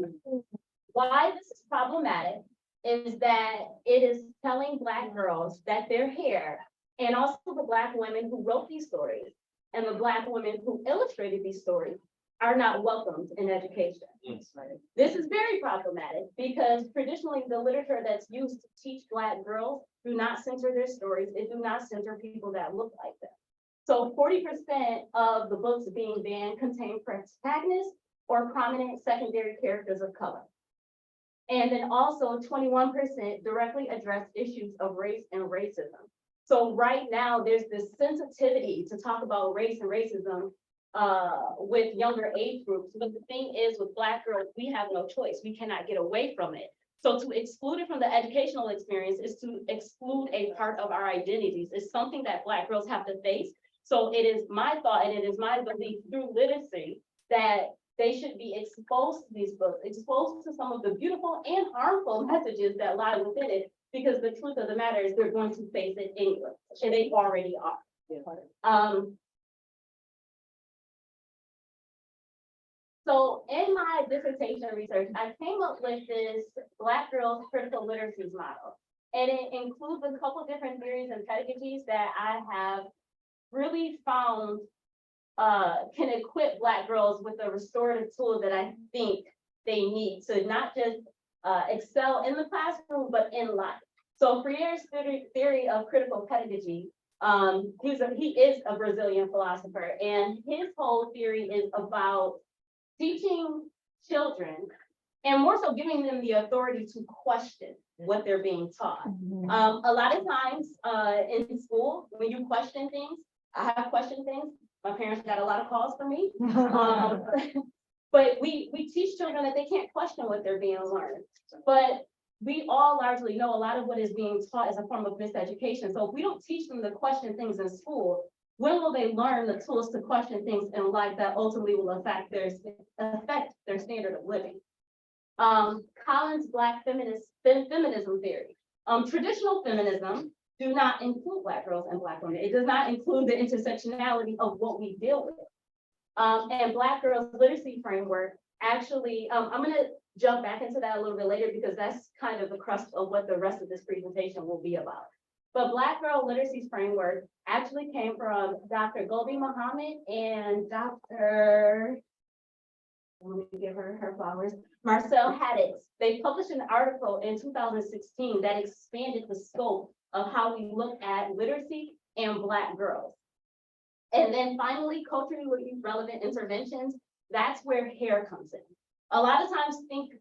Why this is problematic is that it is telling Black girls that their hair, and also the Black women who wrote these stories and the Black women who illustrated these stories, are not welcomed in education. This is very problematic because traditionally the literature that's used to teach Black girls do not center their stories. It do not center people that look like them. So 40% of the books being banned contain protagonists or prominent secondary characters of color. And then also 21% directly address issues of race and racism. So right now there's this sensitivity to talk about race and racism with younger age groups. But the thing is with Black girls, we have no choice. We cannot get away from it. So to exclude it from the educational experience is to exclude a part of our identities. It's something that Black girls have to face. So it is my thought and it is my belief through literacy that they should be exposed to these books, exposed to some of the beautiful and harmful messages that lie within it, because the truth of the matter is they're going to face it anyway, and they already are. So in my dissertation research, I came up with this Black girls critical literacies model, and it includes a couple different theories and pedagogies that I have really found can equip Black girls with the restorative tools that I think they need to not just excel in the classroom, but in life. So Freire's theory of critical pedagogy, he is a Brazilian philosopher, and his whole theory is about teaching children and more so giving them the authority to question what they're being taught. A lot of times in school, when you question things, I have questioned things. My parents got a lot of calls for me. But we teach children that they can't question what they're being learned. But we all largely know a lot of what is being taught is a form of miseducation. So if we don't teach them to question things in school, when will they learn the tools to question things in life that ultimately will affect their standard of living? Collins' Black feminism theory. Traditional feminism do not include Black girls and Black women. It does not include the intersectionality of what we deal with. And Black girls literacy framework, actually, I'm gonna jump back into that a little bit later because that's kind of the crust of what the rest of this presentation will be about. But Black girl literacy framework actually came from Dr. Gobi Muhammad and Dr. Let me give her flowers. Marcel Haddix. They published an article in 2016 that expanded the scope of how we look at literacy and Black girls. And then finally, culturally relevant interventions, that's where hair comes in. A lot of times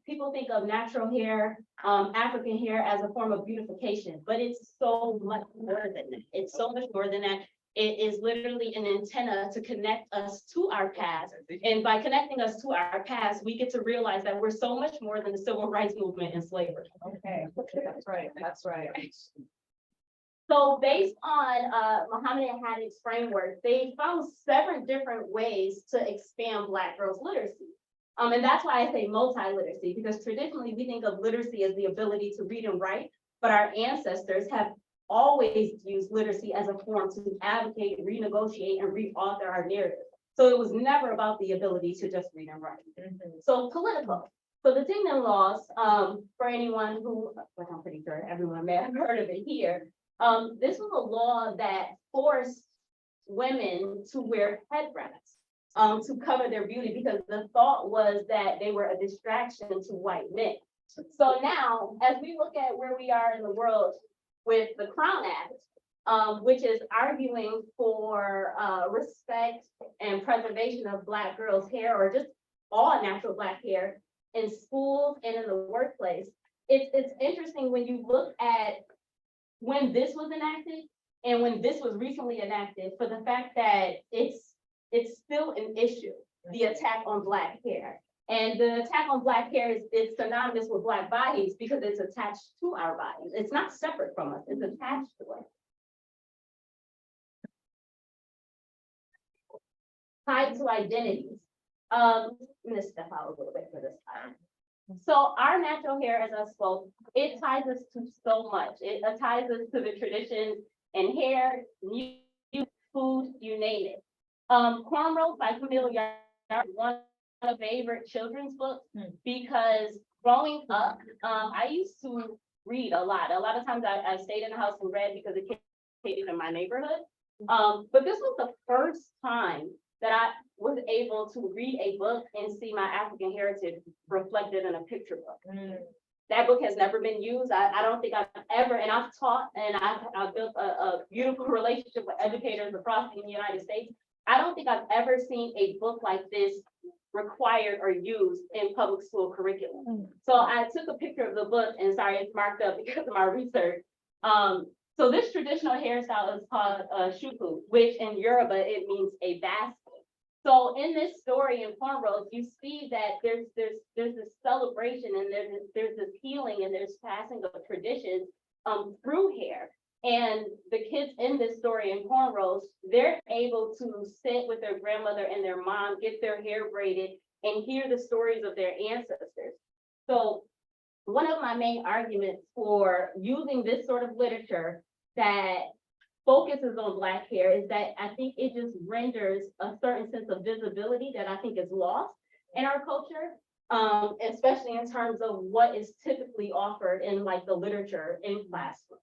people think of natural hair, African hair as a form of beautification, but it's so much more than that. It's so much more than that. It is literally an antenna to connect us to our past. And by connecting us to our past, we get to realize that we're so much more than the civil rights movement and slavery. Okay, that's right, that's right. So based on Muhammad and Haddix's framework, they found 7 different ways to expand Black girls' literacy. And that's why I say multi-literacy, because traditionally we think of literacy as the ability to read and write, but our ancestors have always used literacy as a form to advocate, renegotiate, and re-author our narrative. So it was never about the ability to just read and write. So political. So the Tingman laws, for anyone who, like I'm pretty sure everyone may have heard of it here, this was a law that forced women to wear headwraps to cover their beauty because the thought was that they were a distraction to white men. So now, as we look at where we are in the world with the Crown Act, which is arguing for respect and preservation of Black girls' hair, or just all natural Black hair in schools and in the workplace, it's interesting when you look at when this was enacted and when this was recently enacted, for the fact that it's still an issue, the attack on Black hair. And the attack on Black hair is synonymous with Black bodies because it's attached to our bodies. It's not separate from us, it's attached to us. Tied to identities. I'm gonna step out a little bit for this time. So our natural hair, as I spoke, it ties us to so much. It ties us to the traditions and hair, music, food, you name it. Cornrows by Camille Yard, one of my favorite children's books, because growing up, I used to read a lot. A lot of times I stayed in the house and read because it came in my neighborhood. But this was the first time that I was able to read a book and see my African heritage reflected in a picture book. That book has never been used. I don't think I've ever, and I've taught and I've built a beautiful relationship with educators across the United States. I don't think I've ever seen a book like this required or used in public school curriculum. So I took a picture of the book, and sorry, it's marked up because of my research. So this traditional hairstyle is called shuku, which in Yoruba, it means a basket. So in this story in cornrows, you see that there's this celebration and there's this healing and there's passing of traditions through hair. And the kids in this story in cornrows, they're able to sit with their grandmother and their mom, get their hair braided, and hear the stories of their ancestors. So one of my main arguments for using this sort of literature that focuses on Black hair is that I think it just renders a certain sense of visibility that I think is lost in our culture, especially in terms of what is typically offered in like the literature in classroom.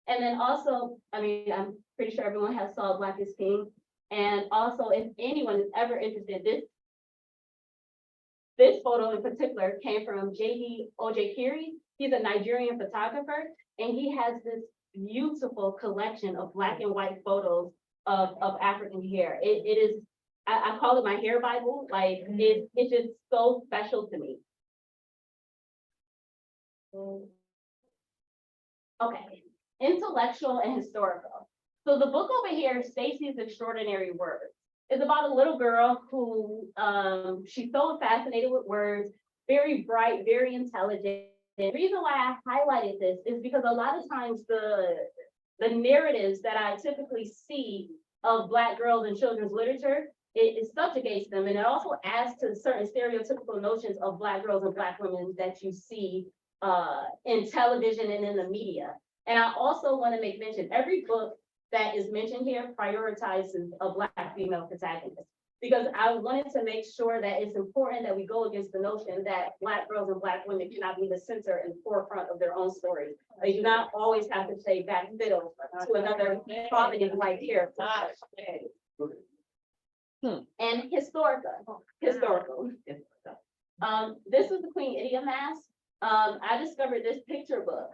And then also, I mean, I'm pretty sure everyone has saw Black is King. And also, if anyone is ever interested, this photo in particular came from J.D. Ojekiri. He's a Nigerian photographer, and he has this beautiful collection of Black and white photos of African hair. It is, I call it my hair Bible. Like it's just so special to me. Okay, intellectual and historical. So the book over here, Stacy's Extraordinary Words, is about a little girl who she's so fascinated with words, very bright, very intelligent. The reason why I highlighted this is because a lot of times the narratives that I typically see of Black girls in children's literature, it subjugates them, and it also adds to certain stereotypical notions of Black girls and Black women that you see in television and in the media. And I also want to make mention, every book that is mentioned here prioritizes a Black female protagonist, because I wanted to make sure that it's important that we go against the notion that Black girls and Black women cannot be the center and forefront of their own stories. They do not always have to play back fiddle to another prominent White character. And historical. This was the Queen Idia Mask. I discovered this picture book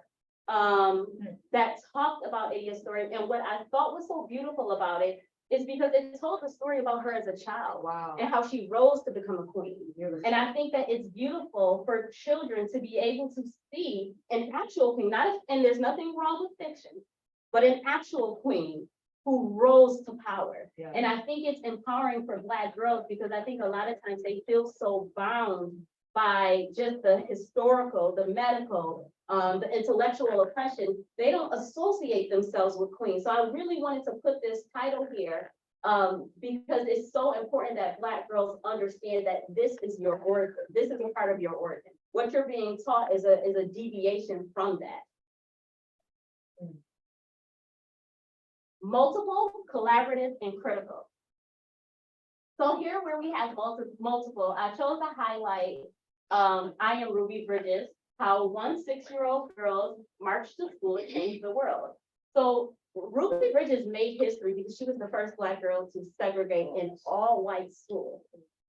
that talked about Idia's story. And what I thought was so beautiful about it is because it told the story about her as a child. Wow. And how she rose to become a queen. And I think that it's beautiful for children to be able to see an actual queen, and there's nothing wrong with fiction, but an actual queen who rose to power. Yeah. And I think it's empowering for Black girls, because I think a lot of times they feel so bound by just the historical, the medical, the intellectual oppression. They don't associate themselves with queens. So I really wanted to put this title here because it's so important that Black girls understand that this is your origin. This is a part of your origin. What you're being taught is a deviation from that. Multiple, collaborative, and critical. So here where we have multiple, I chose to highlight I Am Ruby Bridges, how one 6-year-old girl marched to school and changed the world. So Ruby Bridges made history because she was the first Black girl to segregate in all white schools.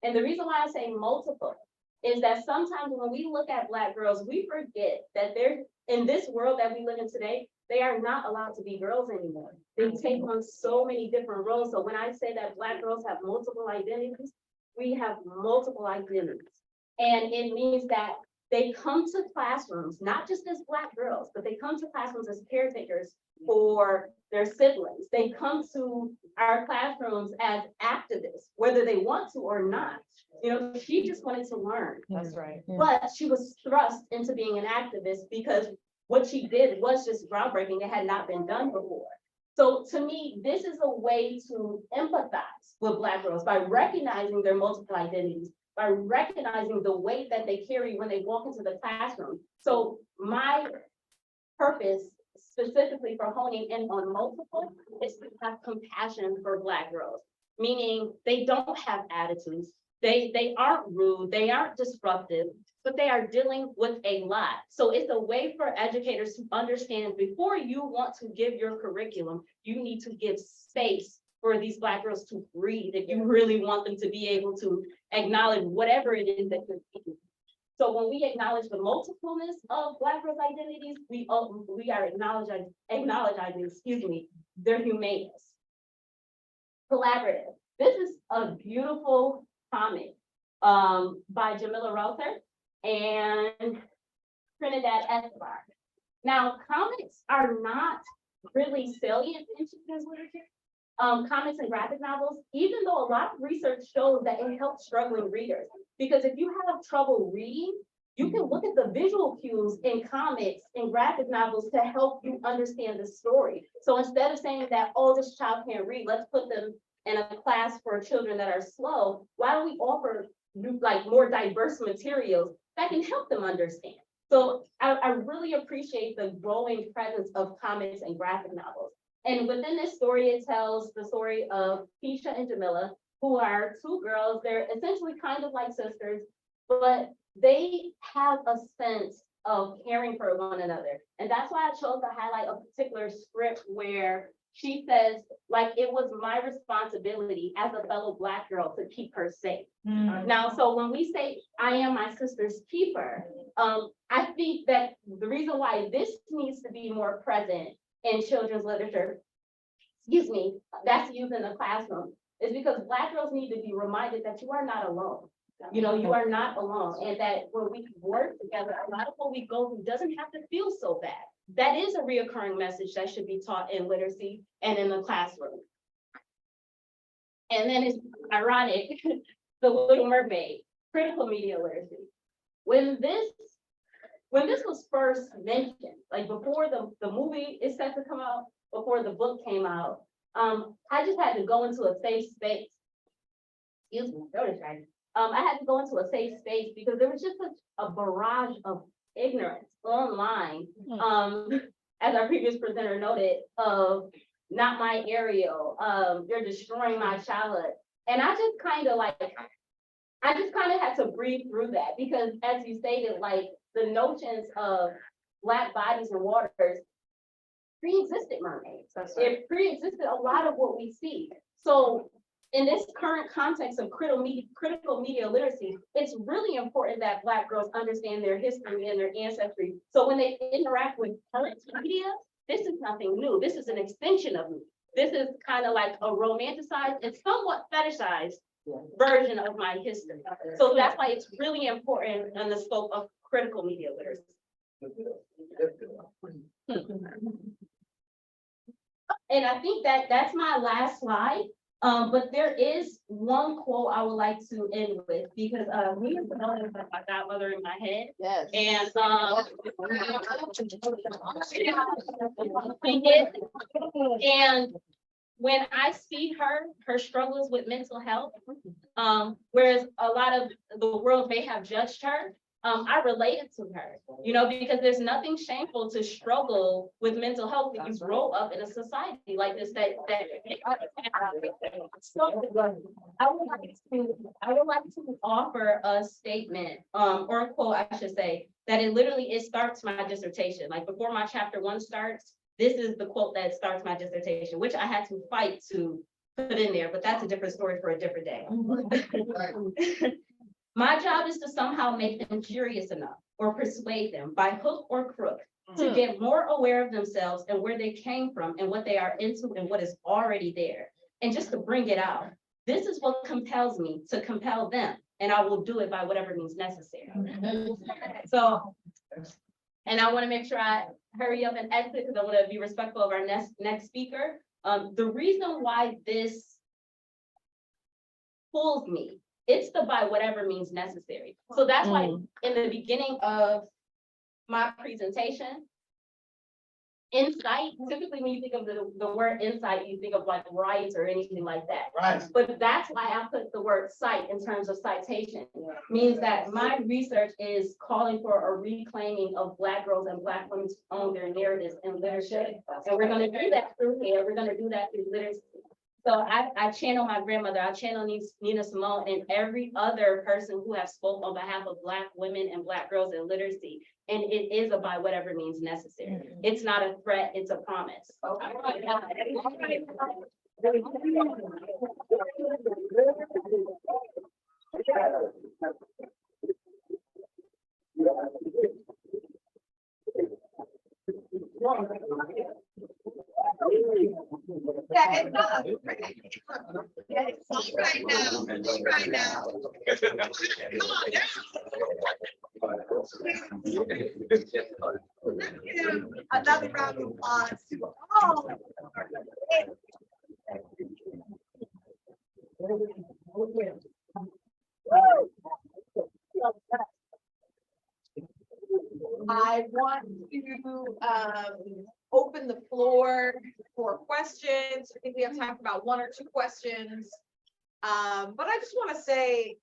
And the reason why I say multiple is that sometimes when we look at Black girls, we forget that they're in this world that we live in today, they are not allowed to be girls anymore. They take on so many different roles. So when I say that Black girls have multiple identities, we have multiple identities. And it means that they come to classrooms, not just as Black girls, but they come to classrooms as caretakers for their siblings. They come to our classrooms as activists, whether they want to or not. You know, she just wanted to learn. That's right. But she was thrust into being an activist because what she did was just groundbreaking. It had not been done before. So to me, this is a way to empathize with Black girls by recognizing their multiple identities, by recognizing the weight that they carry when they walk into the classroom. So my purpose specifically for honing in on multiple is to have compassion for Black girls, meaning they don't have attitudes. They aren't rude, they aren't disruptive, but they are dealing with a lot. So it's a way for educators to understand before you want to give your curriculum, you need to give space for these Black girls to breathe if you really want them to be able to acknowledge whatever it is that you're teaching. So when we acknowledge the multipleness of Black girls' identities, we are acknowledging, their humaneness. Collaborative. This is a beautiful comic by Jamila Rowther and Trinidad Escobar. Now, comics are not really salient in children's literature. Comics and graphic novels, even though a lot of research shows that it helps struggling readers. Because if you have trouble reading, you can look at the visual cues in comics and graphic novels to help you understand the story. So instead of saying that, oh, this child can't read, let's put them in a class for children that are slow, why don't we offer like more diverse materials that can help them understand? So I really appreciate the growing presence of comics and graphic novels. And within this story, it tells the story of Keisha and Jamila, who are two girls. They're essentially kind of like sisters, but they have a sense of caring for one another. And that's why I chose to highlight a particular script where she says, like, it was my responsibility as a fellow Black girl to keep her safe. Now, so when we say, I am my sister's keeper, I think that the reason why this needs to be more present in children's literature, that's used in the classroom, is because Black girls need to be reminded that you are not alone. You know, you are not alone, and that when we work together, a lot of what we go through doesn't have to feel so bad. That is a reoccurring message that should be taught in literacy and in the classroom. And then it's ironic, The Little Mermaid, critical media literacy. When this was first mentioned, like before the movie is set to come out, before the book came out, I just had to go into a safe space. Excuse me, throat is dry. I had to go into a safe space because there was just such a barrage of ignorance online. As our previous presenter noted, of not my Ariel, you're destroying my childhood. And I just kind of had to breathe through that because as you stated, like the notions of Black bodies and waters pre-existed mermaids. It pre-existed a lot of what we see. So in this current context of critical media literacy, it's really important that Black girls understand their history and their ancestry. So when they interact with current media, this is nothing new. This is an extension of me. This is kind of like a romanticized and somewhat fetishized version of my history. So that's why it's really important in the scope of critical media literacy. And I think that that's my last slide. But there is one quote I would like to end with because we have known my godmother in my head. Yes. And and when I see her struggles with mental health, whereas a lot of the world may have judged her, I related to her, you know, because there's nothing shameful to struggle with mental health if you grow up in a society like this. I would like to offer a statement, or a quote, I should say, that it starts my dissertation. Like before my chapter 1 starts, this is the quote that starts my dissertation, which I had to fight to put in there, but that's a different story for a different day. My job is to somehow make them curious enough or persuade them by hook or crook to get more aware of themselves and where they came from and what they are into and what is already there. And just to bring it out. This is what compels me to compel them, and I will do it by whatever means necessary. So, and I want to make sure I hurry up and exit because I want to be respectful of our next speaker. The reason why this pulls me, it's the by whatever means necessary. So that's why in the beginning of my presentation, insight, typically when you think of the word insight, you think of like rights or anything like that. Right. But that's why I put the word cite in terms of citation. Means that my research is calling for a reclaiming of Black girls and Black women to own their narratives and literature. And we're going to do that through here. We're going to do that through literacy. So I channel my grandmother, I channel Nina Simone and every other person who has spoke on behalf of Black women and Black girls in literacy. And it is a by whatever means necessary. It's not a threat, it's a promise. Yeah, it's not. Yeah, it's right now. Right now. Another round of applause. Oh. I want to open the floor for questions. I think we have time for about 1 or 2 questions. But I just want to say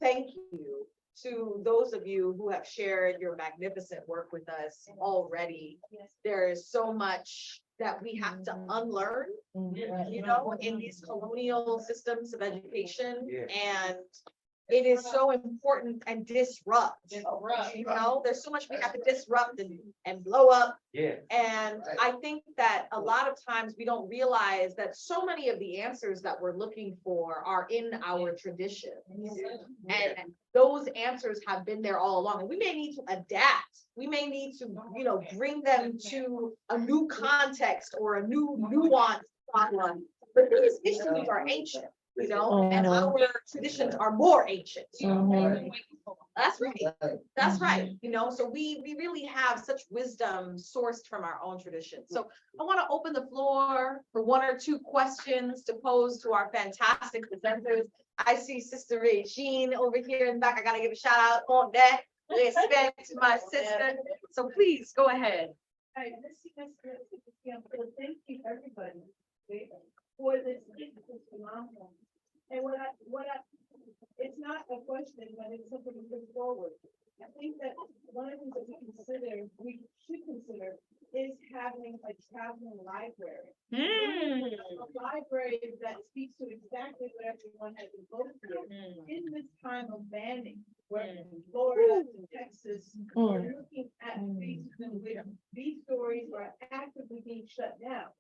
thank you to those of you who have shared your magnificent work with us already. There is so much that we have to unlearn, you know, in these colonial systems of education. And it is so important and disrupt, you know, there's so much we have to disrupt and blow up. And I think that a lot of times we don't realize that so many of the answers that we're looking for are in our tradition. And those answers have been there all along. And we may need to adapt. We may need to, you know, bring them to a new context or a new nuance problem. But these issues are ancient. you know, and our traditions are more ancient. You know? That's right. That's right. You know, so we really have such wisdom sourced from our own traditions. So I want to open the floor for one or two questions to pose to our fantastic presenters. I see Sister Regine over here in the back. I gotta give a shout out on that. Respect to my sister. So please go ahead. Thank you, everybody, for this. This is phenomenal. And it's not a question, but it's something to put forward. I think that one of the things that we should consider, is having a traveling library. A library that speaks to exactly what everyone has been going through in this time of banning, where Florida and Texas are looking at spaces in which these stories are actively being shut down.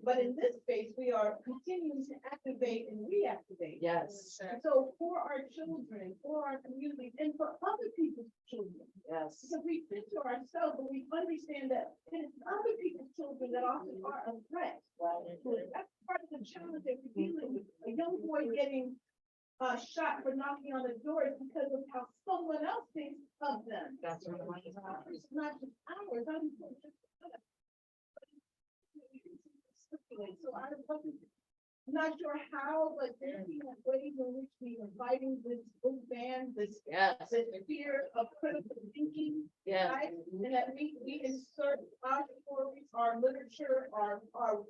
But in this space, we are continuing to activate and reactivate. Yes. So for our children, for our community, and for other people's children. Yes. Because we think to ourselves, but we understand that it is other people's children that often are a threat. So that's part of the challenge that we're dealing with. A young boy getting shot for knocking on the door is because of how someone else thinks of them. That's right. It's not just ours. So I'm not sure how, but there are ways in which we are fighting this book ban, this fear of critical thinking. Yeah. Right? And that we insert our stories, our literature, our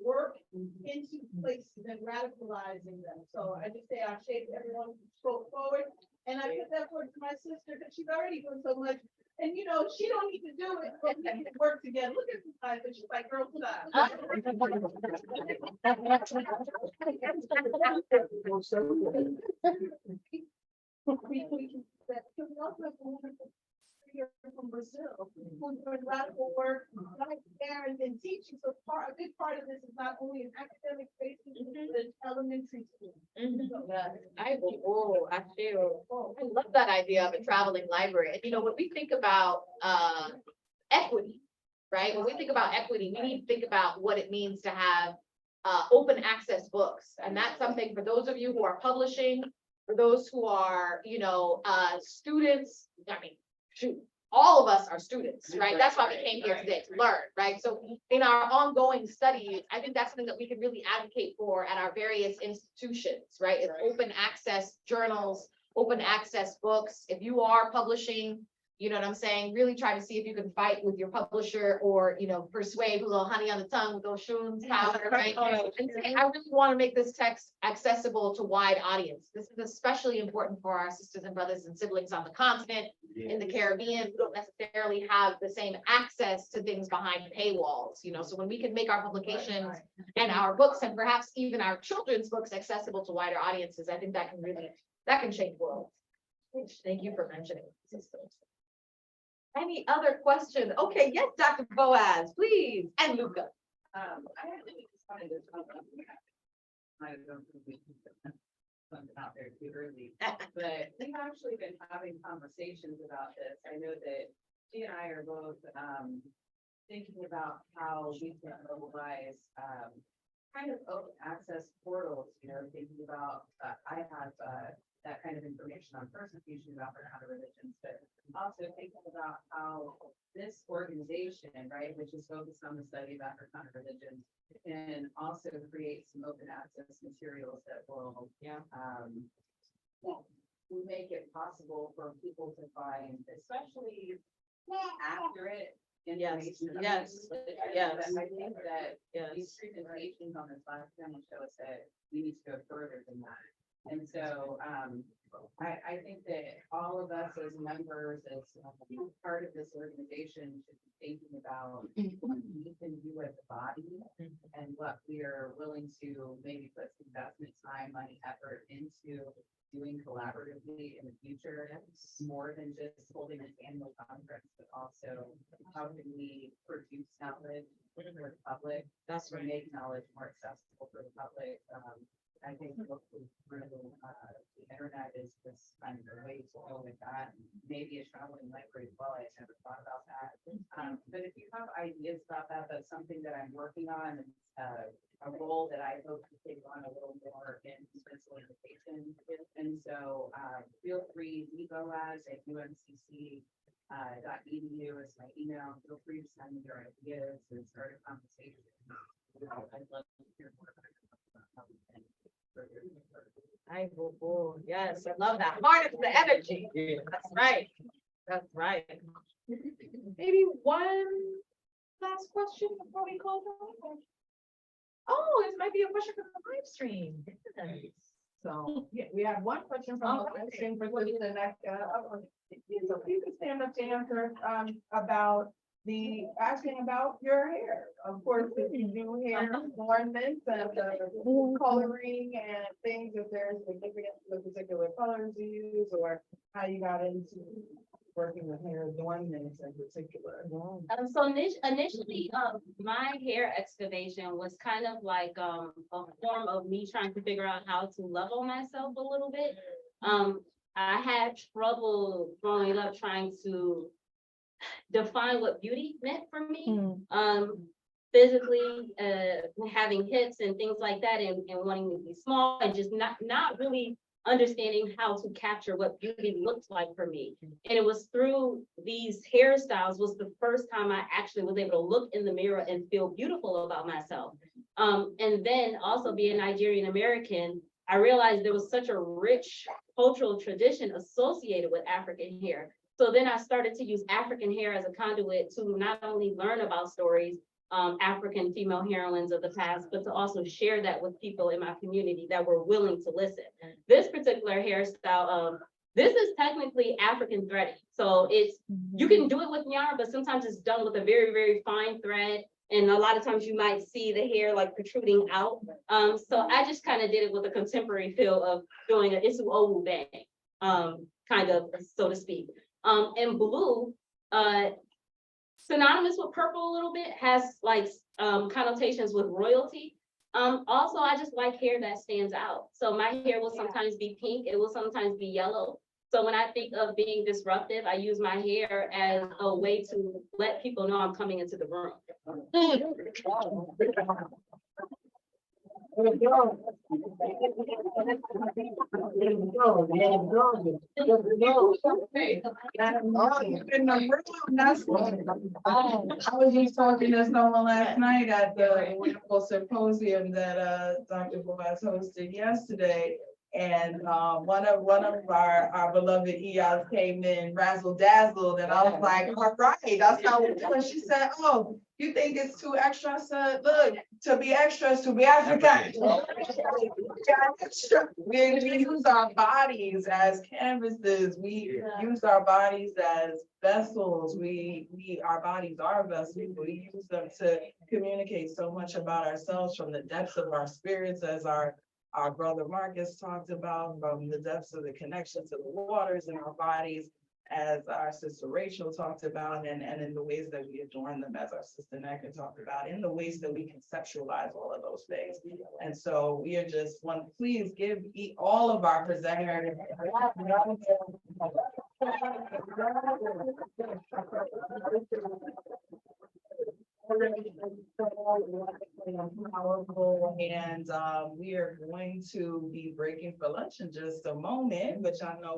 work into places and radicalizing them. So I just say I shape everyone who spoke forward. And I put that forward to my sister because she's already doing so much. And you know, she don't need to do it, but we can work together. Look at this guy, but she's like, girl, stop. We also have a wonderful speaker from Brazil who's doing radical work right there and teaching. So a big part of this is not only an academic space, but an elementary school. I love that idea of a traveling library. And you know, when we think about equity, right? When we think about equity, we need to think about what it means to have open access books. And that's something for those of you who are publishing, for those who are, you know, students. I mean, shoot, all of us are students, right? That's why we came here today, to learn, right? So in our ongoing studies, I think that's something that we can really advocate for at our various institutions, right? It's open access journals, open access books. If you are publishing, you know what I'm saying? Really try to see if you can fight with your publisher or, you know, persuade with a little honey on the tongue with those shrooms powder, right? And say, I really want to make this text accessible to wide audience. This is especially important for our sisters and brothers and siblings on the continent, in the Caribbean, who don't necessarily have the same access to things behind paywalls, you know? So when we can make our publications and our books and perhaps even our children's books accessible to wider audiences, I think that can really, that can change the world. Thank you for mentioning systems. Any other questions? Okay, yes, Dr. Boaz, please, and Luca. I actually decided to talk about I don't think we can put something out there too early, but we've actually been having conversations about this. I know that she and I are both thinking about how we can mobilize kind of open access portals, you know, thinking about I have that kind of information on persecution of Africana religions, but also thinking about how this organization, right, which is focused on the study of Africana religions, can also create some open access materials that will make it possible for people to find, especially accurate information. Yes. But I think that these presentations on this last panel show us that we need to go further than that. And so I think that all of us as members, as part of this organization, should be thinking about what we can do as a body and what we are willing to maybe put some investment, time, money, effort into doing collaboratively in the future, more than just holding this annual conference, but also how can we produce knowledge for the public, make knowledge more accessible for the public. I think hopefully through, the internet is this kind of a way to go with that. Maybe a traveling library as well. I never thought about that. But if you have ideas about that, that's something that I'm working on. A role that I hope to take on a little more in facilitation. And so feel free, edu is my email. Feel free to send me your ideas and start a conversation. I'd love to hear more about it. Yes, I love that. Harness the energy. That's right. That's right. Maybe one last question before we close out. Oh, this might be a question from the live stream. So, yeah, we have one question from the live stream for Sister Nneka. So if you could stand up to answer, about asking about your hair. Of course, if you do hair adornments and coloring and things, if there's significance to the particular colors you use or how you got into working with hair adornments in particular. So initially, my hair excavation was kind of like a form of me trying to figure out how to level myself a little bit. I had trouble growing up trying to define what beauty meant for me. Physically, having hips and things like that, and wanting to be small, and just not really understanding how to capture what beauty looked like for me. And it was through these hairstyles was the first time I actually was able to look in the mirror and feel beautiful about myself. And then also being Nigerian American, I realized there was such a rich cultural tradition associated with African hair. So then I started to use African hair as a conduit to not only learn about stories, African female heroines of the past, but to also share that with people in my community that were willing to listen. This particular hairstyle, this is technically African threading. So it's, you can do it with yarn, but sometimes it's done with a very, very fine thread. And a lot of times you might see the hair like protruding out. So I just kind of did it with a contemporary feel of doing an Isu Owu bang, kind of, so to speak. And blue, synonymous with purple a little bit, has like connotations with royalty. Also, I just like hair that stands out. So my hair will sometimes be pink, it will sometimes be yellow. So when I think of being disruptive, I use my hair as a way to let people know I'm coming into the room. I was just talking to someone last night at the wonderful symposium that Dr. Boaz hosted yesterday. And one of our beloved EOs came in razzle dazzled, and I was like, all right, that's how we're doing. She said, oh, you think it's too extra? I said, look, to be extra is to be African. We use our bodies as canvases. We use our bodies as vessels. Our bodies are vessels. We use them to communicate so much about ourselves from the depths of our spirits, as our brother Marcus talked about, from the depths of the connection to the waters in our bodies, as our sister Rachel talked about, and in the ways that we adorn them, as our sister Nneka talked about, in the ways that we conceptualize all of those things. And so we are just please give all of our presenters powerful, and we are going to be breaking for lunch in just a moment, which I know